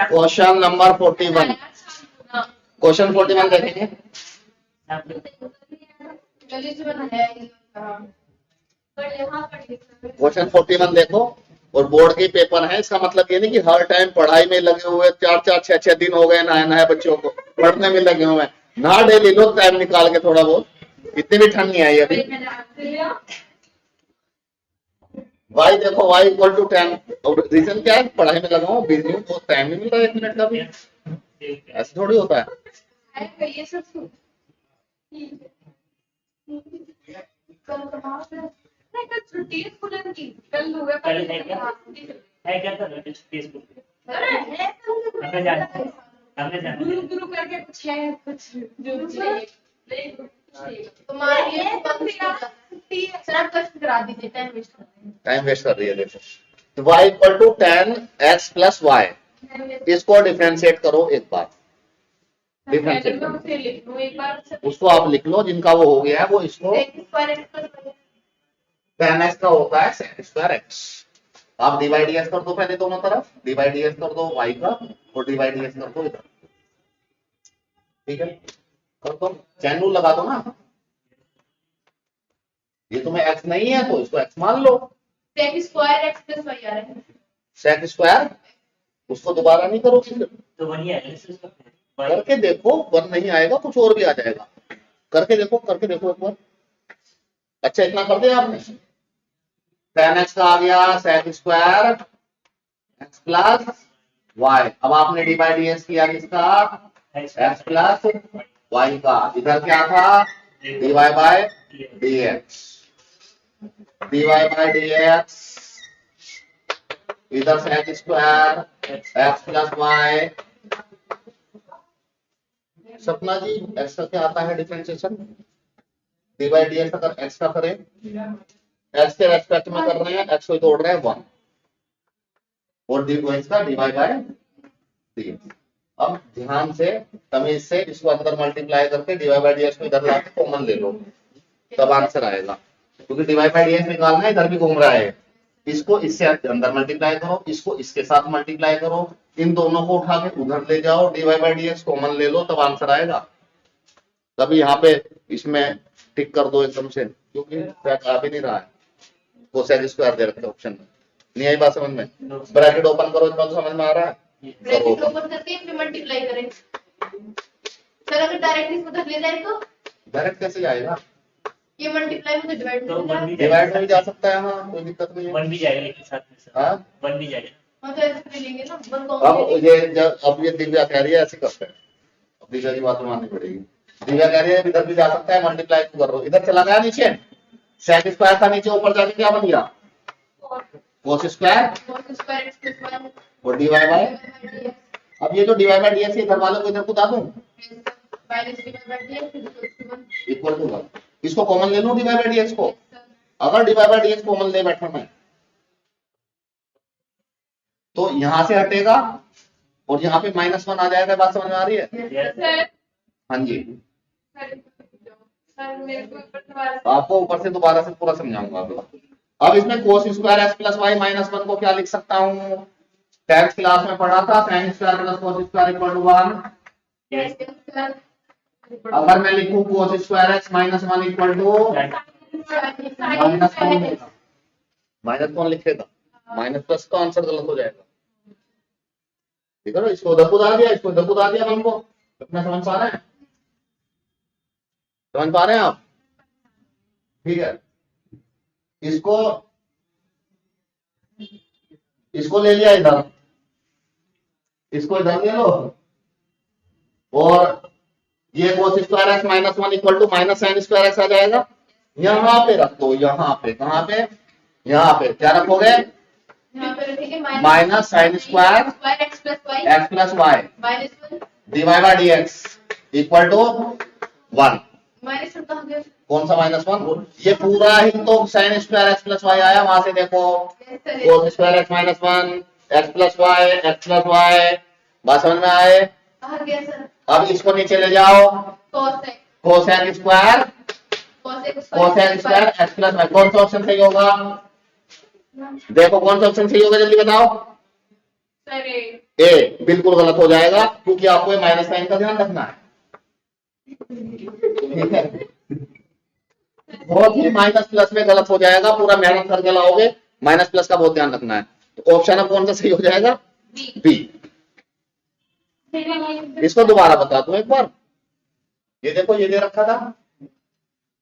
क्वेश्चन नंबर 41, क्वेश्चन 41 देखेंगे। क्वेश्चन 41 देखो, और बोर्ड के पेपर है, इसका मतलब ये नहीं कि हर टाइम पढ़ाई में लगे हुए 4-4 6-6 दिन हो गए नए बच्चों को पढ़ने में लगे हुए हैं ना, डेली लो टाइम निकाल के थोड़ा बहुत, इतनी भी ठंड नहीं आई अभी। y देखो y इक्वल टू 10, और रीजन क्या है, पढ़ाई में लगा हूँ, बिजी हूँ, तो टाइम नहीं मिल रहा 1 मिनट का भी, ऐसे थोड़ी होता है। कल कहाँ से नहीं कल छुट्टी है स्कूल की कल हुआ कल है क्या? है क्या कर रहे फेसबुक अरे है कल हमें जाना गुरु गुरु करके कुछ है कुछ जो चाहिए तुम्हारी छुट्टी है सर आप कल करा दीजिए टाइम वेस्ट कर रहे हैं टाइम वेस्ट कर रही है। देखो y equal to 10x plus y, इसको डिफरेंशिएट करो एक बार। डिफरेंशिएट मैं उसे लिख लूं एक बार से उसको आप लिख लो, जिनका वो हो गया है वो इसको 10x का होता है sec स्क्वायर x। आप डिवाइड ds कर दो पहले दोनों तरफ, डिवाइड ds कर दो y का और डिवाइड ds कर दो इधर। ठीक है, कर दो, चैन रूल लगा दो ना। ये तुम्हें x नहीं है तो इसको x मान लो। sec square x plus y आ रहा है sec स्क्वायर, उसको दोबारा नहीं करोगे फिर। तो बढ़िया एनालिसिस करते हैं करके देखो, 1 नहीं आएगा कुछ और भी आ जाएगा। करके देखो एक बार। अच्छा इतना कर दिया आपने, 10x का आ गया sec square x plus y। अब आपने डिवाइड ds किया किसका, x प्लस y का। इधर क्या था, dy by dx, dy by dx, इधर sec square x plus y। Sapna ji x का क्या आता है differentiation, d by d x अगर x का करें, x के रेस्पेक्ट में कर रहे हैं, x को तोड़ रहे हैं 1 और डी एक्स का डी बाई बाय डी। अब ध्यान से तमीज से इसको अंदर मल्टीप्लाई करके डी बाई डी एक्स को इधर लाके कॉमन ले लो, तब आंसर आएगा। क्योंकि डी बाई डी एक्स निकालना है, इधर भी घूम रहा है। इसको इससे अंदर मल्टीप्लाई करो, इसको इसके साथ मल्टीप्लाई करो, इन दोनों को उठा के उधर ले जाओ, d y by d x common ले लो, तब आंसर आएगा। तभी यहाँ पे इसमें टिक कर दो एकदम से, क्योंकि आ भी नहीं रहा है। कोसेक स्क्वायर दे रखे ऑप्शन में, नहीं आई बात समझ में। ब्रैकेट ओपन करो, इतना तो समझ में आ रहा है। ब्रैकेट ओपन करके फिर मल्टीप्लाई करें सर। अगर डायरेक्टली इसको उधर ले जाए तो डायरेक्ट कैसे जाएगा, ये मल्टीप्लाई में तो डिवाइड तो वन भी डिवाइड में भी जा सकता है। हाँ कोई दिक्कत नहीं है, वन भी जाएगा एक साथ में सर, हाँ वन भी जाएगा। हम तो ऐसे ले लेंगे ना वन को अब ये जब अब ये दिव्या कह रही है ऐसे करते हैं, अब दिव्या की बात माननी पड़ेगी। दिव्या कह रही है इधर भी जा सकता है, मल्टीप्लाई कर लो, इधर चला गया नीचे, सेक स्क्वायर था नीचे, ऊपर जाके क्या बन गया cos square square x plus y और डी वाई बाय। अब ये जो d y by d x इधर वालों को इधर को दा दूं, minus dy by dx equal to 1। इसको कॉमन ले लूं d y by d x को, अगर d y by d x common ले बैठा मैं तो यहां से हटेगा और यहाँ पे -1 आ जाएगा। बात समझ में आ रही है? सर हाँ जी, सर मेरे को ऊपर दोबारा आपको ऊपर से दोबारा से पूरा समझाऊंगा अभी। अब इसमें cos square x plus y -1 को क्या लिख सकता हूँ, टेंथ क्लास में पढ़ा था, sin square plus cos square equal to 1। अगर मैं लिखूं cos square x -1 equal to minus कौन लिखेगा, माइनस प्लस का आंसर गलत हो जाएगा। ठीक है ना, इसको उधर को डाल दिया, इसको इधर को डाल दिया, हमको अपना समझ पा रहे हैं, समझ पा रहे हैं आप? ठीक है, इसको ले लिया इधर, इसको इधर ले लो और ये cos square x -1 equal to minus sin square x आ जाएगा। यहाँ पे रख दो, यहाँ पे, कहाँ पे, यहाँ पे क्या रखोगे, यहाँ पे रखेंगे minus sin square x plus x plus y y -1 d y by d x equal to 1। -1 कहाँ गया कौन सा -1, ये पूरा ही तो sin square x plus y आया, वहां से देखो cos square x -1 x plus y, बात समझ में आए? कहाँ गया सर अब इसको नीचे ले जाओ, cos square x square x plus y। कौन सा ऑप्शन सही होगा, देखो कौन सा ऑप्शन सही होगा, जल्दी बताओ। सर ए बिल्कुल गलत हो जाएगा, क्योंकि आपको माइनस साइन का ध्यान रखना है। ठीक है, बहुत ही माइनस प्लस में गलत हो जाएगा, पूरा मेहनत करके लाओगे, माइनस प्लस का बहुत ध्यान रखना है। तो ऑप्शन अब कौन सा सही हो जाएगा, बी। इसको दोबारा बता दूं एक बार, ये देखो ये दे रखा था,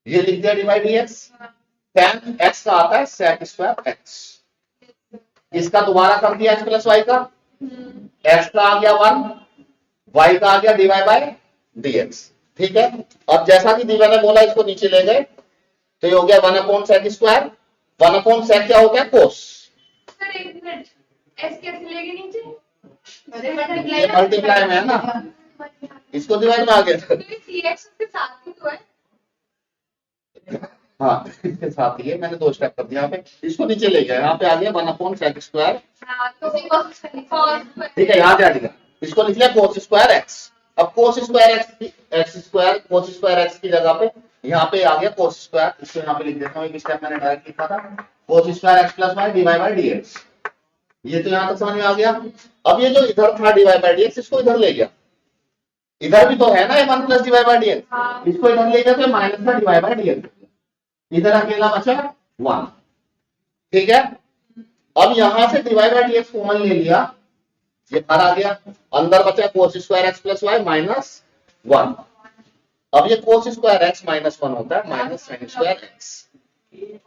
ये लिख दिया divide D x, tan x का आता है sec स्क्वायर x, इसका दोबारा कर दिया x प्लस वाई का, x का आ गया 1, y का आ गया dy बाय dx। ठीक है, अब जैसा कि दिव्या ने बोला इसको नीचे ले गए, तो ये हो गया 1/sec²। 1/sec क्या होता है? कोस। सर एक मिनट, एस कैसे लेंगे नीचे? ये मल्टीप्लाई में है ना, इसको डिवाइड में आ गया। तो ये cx के साथ ही तो है। हाँ इसके साथ ही है, मैंने 2 स्टेप कर दिया यहाँ पे, इसको नीचे ले गया, यहाँ पे आ गया 1/sec²। हाँ तो cos ठीक है, यहाँ जाएगा, इसको लिख लिया cos²x। अब cos²x की जगह पे यहाँ पे आ गया cos², इसको यहाँ पे लिख देता हूँ, एक स्टेप मैंने डायरेक्ट लिखा था, cos²x + y dy/dx। ये तो यहाँ तक समझ में आ गया। अब ये जो इधर था dy/dx, इसको इधर ले गया, इधर भी तो है ना 1 + dy/dx, हाँ। इसको इधर ले गया तो माइनस का dy/dx, इधर अकेला बचा 1। ठीक है, अब यहां से dy/dx कॉमन ले लिया, ये बाहर आ गया, अंदर बचा cos²x + y -1। अब ये cos²x -1 होता है -sin²x,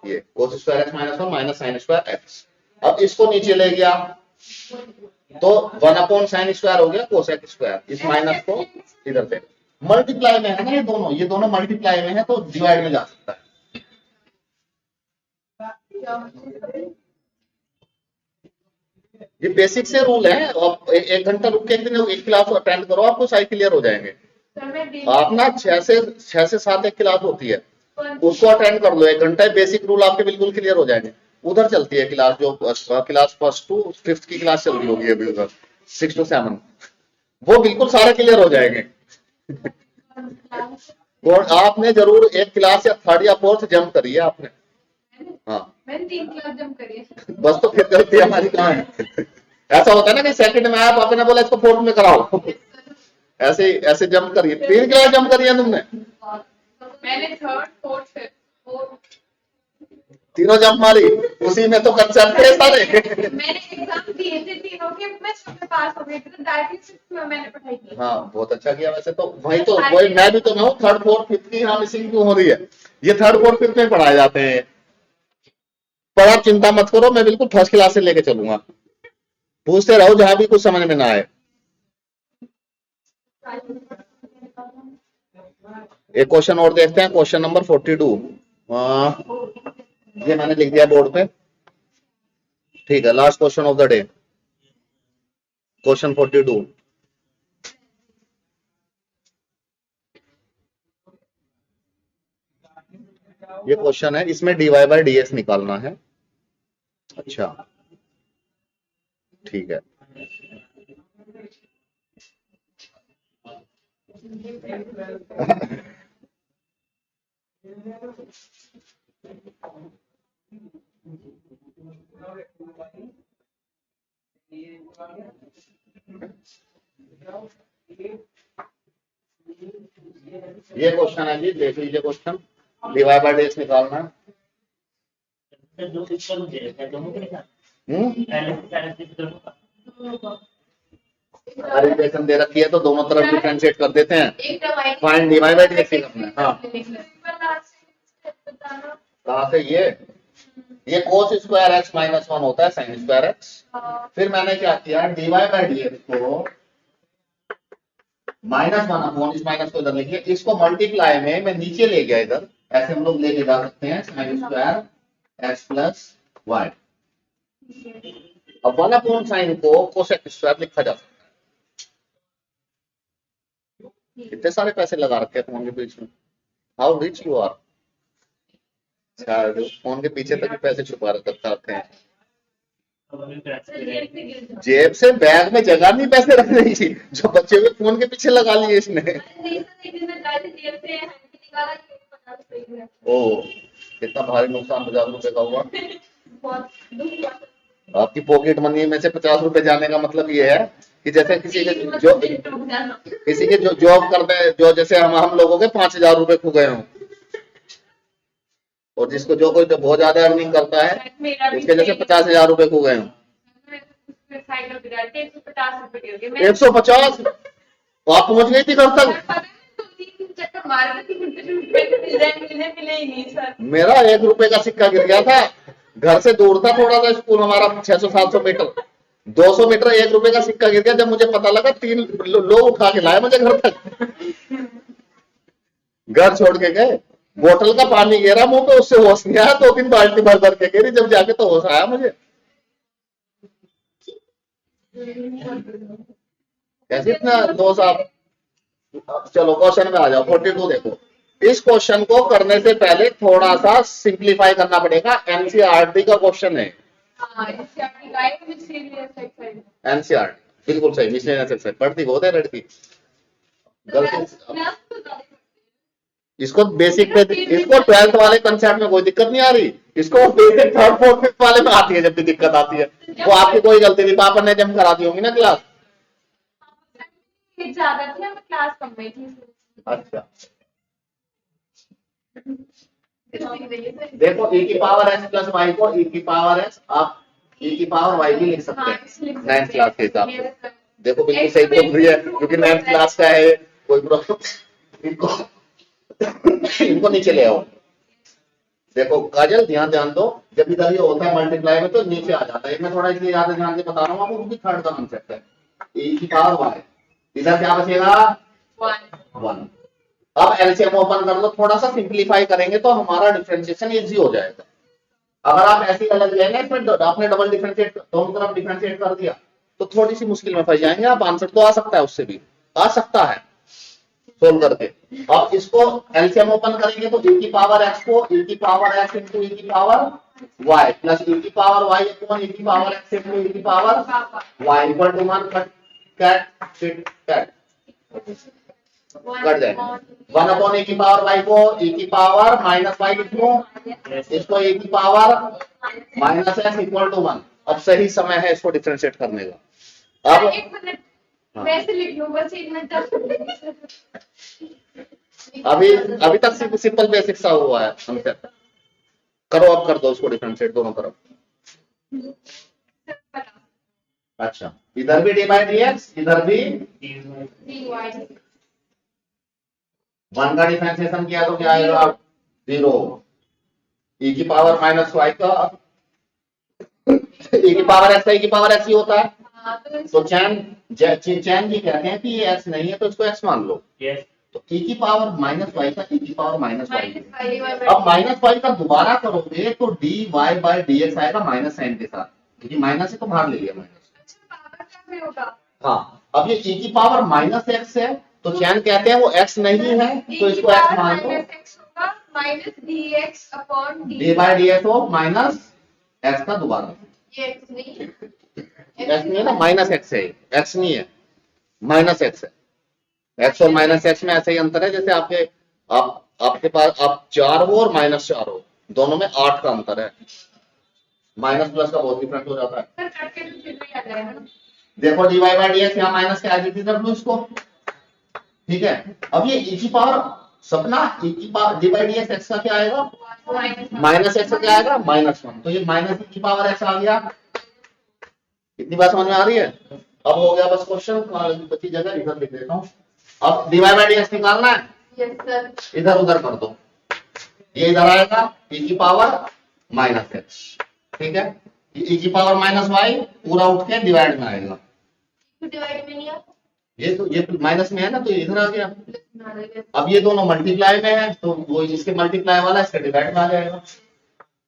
ये cos²x -1 -sin²x। अब इसको नीचे ले गया तो 1/sin² हो गया cosec², इस माइनस को इधर से मल्टीप्लाई में है ना, ये दोनों मल्टीप्लाई में है तो डिवाइड में जा सकता है। ये बेसिक से रूल है, आप 1 घंटा रुक के एक दिन एक क्लास अटेंड करो, आपको सारी क्लियर हो जाएंगे। आप ना 6 से 7 एक क्लास होती है, उसको अटेंड कर लो 1 घंटा, बेसिक रूल आपके बिल्कुल क्लियर हो जाएंगे। उधर चलती है क्लास, जो क्लास 1st to 5th की क्लास चल रही होगी अभी, उधर 6 to 7, वो बिल्कुल सारे क्लियर हो जाएंगे। और आपने जरूर एक क्लास या 3rd या 4th जंप करी है आपने। हाँ मैंने 3 क्लास जंप करी है। बस, तो फिर गलती हमारी कहाँ है? ऐसा होता है ना कि 2nd में आया, आपने बोला इसको 4th में कराओ, ऐसे जंप करिए। 3 क्लास जंप करी है तुमने? मैंने 3rd 4th 5th तीनों जंप मारी, उसी में तो कंसेप्ट है सारे। मैंने एग्जाम दिए थे तीनों के, मैं सब में पास हो गई थी, तो डायरेक्टली 6th में मैंने पढ़ाई की। हाँ बहुत अच्छा किया वैसे तो, वही मैं भी तो मैं हूँ 3rd 4th 5th की यहाँ मिसिंग क्यों हो रही है? ये 3rd 4th 5th में पढ़ाए जाते हैं, पर आप चिंता मत करो, मैं बिल्कुल 1st क्लास से लेके चलूंगा, पूछते रहो जहां भी कुछ समझ में ना आए। एक क्वेश्चन और देखते हैं, क्वेश्चन नंबर 42। ये मैंने लिख दिया बोर्ड पे, ठीक है। Last question of the day, question 42। ये क्वेश्चन है, इसमें dy/dx निकालना है। अच्छा ठीक है, ये क्वेश्चन है जी, देख लीजिए क्वेश्चन, dy/dx निकालना है। तो दो इसका मुझे है, दोनों के साथ दोनों का रिलेशन दे रखी है तो दोनों तरफ डिफरेंशिएट कर देते हैं। फाइंड dy/dx ही करना है। हाँ कहाँ से? ये cos²x -1 होता है sin²x। फिर मैंने क्या किया, dy/dx को -1 इस माइनस को इधर लिखिए, इसको मल्टीप्लाई में मैं नीचे ले गया इधर, ऐसे हम लोग लेके जा सकते हैं sin²x + y। अब 1/sin को cosec² लिखा जा सकता है। कितने सारे पैसे लगा रखे हैं फोन के बीच में, how rich you are. Phone के पीछे तक भी पैसे छुपा रखते हैं, जेब से बैग में जगह नहीं पैसे रखने की, जो बच्चे हुए फोन के पीछे लगा लिए इसने। ओ कितना भारी नुकसान 50 रुपए का हुआ। आपकी पॉकेट मनी में से 50 रुपए जाने का मतलब ये है कि जैसे किसी के जो जॉब करते हैं, जो जैसे हम लोगों के 5000 रुपए खो गए हों, और जिसको जो कोई बहुत ज्यादा अर्निंग करता है उसके जैसे 50,000 रुपए खो गए हों। 150 आप पहुंच गई थी घर तक। मेरा 1 रुपए का सिक्का गिर गया था, घर से दूर था थोड़ा सा स्कूल हमारा, 600-700 मीटर, 200 मीटर 1 रुपए का सिक्का गिर गया। जब मुझे पता लगा 3 लोग उठा के लाए मुझे घर तक, घर छोड़ के गए। बोतल का पानी गिरा मुंह पे, उससे होश नहीं आया, 2-3 बाल्टी भर भर के गिरी, जब जाके तो होश आया मुझे। कैसे इतना दोस्त आप। चलो क्वेश्चन में आ जाओ, 42 देखो। इस क्वेश्चन को करने से पहले थोड़ा सा सिंप्लीफाई करना पड़ेगा, एनसीईआरटी का क्वेश्चन है। एनसीईआरटी बिल्कुल सही, मिसलेनियस एक्सरसाइज पढ़ती बहुत है लड़की। गलती इसको बेसिक पे, इसको 12th वाले कंसेप्ट में कोई दिक्कत नहीं आ रही, इसको बेसिक 3rd 4th 5th वाले में आती है जब भी दिक्कत आती है। वो आपकी कोई गलती नहीं, पापा ने जम कराती होंगी ना क्लास। ज्यादा थी, हम क्लास कम में थी। अच्छा देखो, e की पावर x प्लस वाई को e की पावर x, आप e की पावर y भी लिख सकते हैं 9th क्लास के हिसाब से। देखो बिल्कुल सही बोल रही है, क्योंकि 9th क्लास का है, कोई प्रॉब्लम। इनको नीचे ले आओ। देखो काजल ध्यान दो, जब इधर ये होता है मल्टीप्लाई में तो नीचे आ जाता है। मैं थोड़ा इसलिए याद ध्यान से बता रहा हूँ आपको, क्योंकि 3rd का कंसेप्ट है। e की पावर y, इधर क्या बचेगा 1। अब एलसीएम ओपन कर लो, थोड़ा सा सिंप्लीफाई करेंगे तो हमारा डिफरेंशिएशन इजी हो जाएगा। अगर आप ऐसे ही अलग लेंगे, इसमें आपने डबल डिफरेंशिएट, दोनों तरफ डिफरेंशिएट कर दिया तो थोड़ी सी मुश्किल में फंस जाएंगे आप। आंसर तो आ सकता है, उससे भी आ सकता है सोल्व करके। अब इसको एलसीएम ओपन करेंगे तो e की पावर x को e की पावर x इंटू e की पावर y प्लस e की पावर y अपॉन e की पावर x इंटू e की पावर y इक्वल टू 1। कैट कट जाए। 1 अपॉन e की पावर y को e की पावर माइनस y लिख लो, इसको e की power minus x equal to 1। अब सही समय है इसको डिफरेंशिएट करने का। अब एक मिनट वैसे लिख लूं, बस 1 मिनट अभी तक सिंपल बेसिक सा हुआ है हमसे। करो, अब कर दो उसको डिफरेंशिएट दोनों तरफ। अच्छा, इधर भी डी बाई डी एक्स, इधर भी 1 का डिफरेंशिएशन किया तो क्या आएगा 0। e की पावर माइनस y का e की पावर x का e की पावर x ही होता है। तो चैन जी कहते हैं कि ये x नहीं है तो इसको x मान लो। तो e की पावर माइनस y का e की पावर माइनस y। अब माइनस y का दोबारा करोगे तो dy बाई dx आएगा माइनस साइन के साथ, क्योंकि माइनस है तो बाहर ले लिया माइनस। हाँ, अब ये e की पावर माइनस x है तो चैन कहते हैं वो x नहीं है तो इसको x मान लो। Minus dx upon d by d x हो माइनस x का दोबारा, ये x नहीं है, x नहीं है ना, माइनस x है, x नहीं है माइनस x है। x और माइनस x में ऐसे ही अंतर है जैसे आपके पास आप 4 हो और माइनस 4 हो, दोनों में 8 का अंतर है। माइनस प्लस का बहुत डिफरेंस हो जाता है। देखो d y by d x यहाँ माइनस के आगे की तरफ लो इसको, ठीक है। अब ये e की पावर सपना e की power D by d x का क्या आएगा माइनस एक्स का क्या आएगा -1। तो ये माइनस e की पावर x आ गया। इतनी बात समझ में आ रही है। अब हो गया बस क्वेश्चन, बची जगह इधर लिख देता हूँ। अब d y by d x निकालना है, यस सर, इधर उधर कर दो, ये इधर आएगा e की पावर माइनस एक्स, ठीक है। e की पावर माइनस वाई पूरा उठ के डिवाइड में आएगा, डिवाइड में नहीं आ, ये माइनस में है ना तो ये इधर आ गया। अब ये दोनों मल्टीप्लाई में है तो वो इसके मल्टीप्लाई वाला इसके डिवाइड में आ जाएगा,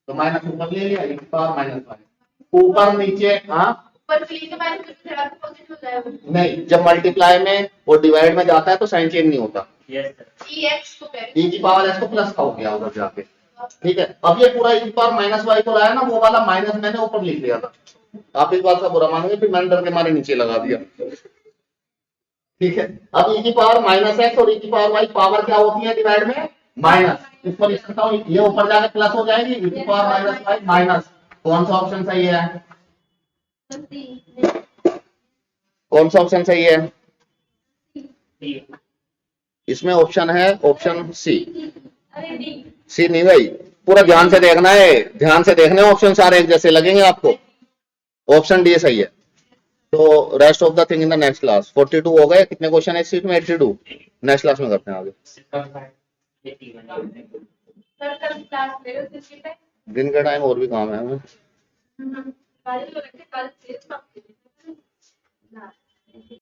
तो माइनस ऊपर ले लिया e की पावर माइनस वाई ऊपर नीचे। हाँ ऊपर के के बाद थोड़ा सा पॉजिटिव हो जाएगा। नहीं, जब मल्टीप्लाई में और डिवाइड में जाता है तो साइन चेंज नहीं होता। एक्स को e की पावर x को प्लस का हो गया उधर जाके, ठीक है। अब ये पूरा e की पावर माइनस वाई को लाया ना, वो वाला माइनस मैंने ऊपर लिख दिया था, आप इस बात का बुरा मानोगे फिर मैंने डर के मारे नीचे लगा दिया, ठीक है। अब e की पावर माइनस एक्स और e की पावर वाई पावर क्या होती है डिवाइड में माइनस, इस पर लिख सकता हूँ ये ऊपर जाकर प्लस हो जाएगी e की पावर माइनस वाई माइनस। कौन सा ऑप्शन सही है, कौन सा ऑप्शन सही है इसमें? ऑप्शन है ऑप्शन सी। सी नहीं भाई, पूरा ध्यान से देखना है, ध्यान से देखने ऑप्शन सारे एक जैसे लगेंगे आपको। ऑप्शन डी सही है। तो rest of the thing in the next class. 42 हो गए, कितने क्वेश्चन है इस शीट में? 82। नेक्स्ट क्लास में करते हैं आगे। दिन का टाइम और भी काम है हमें।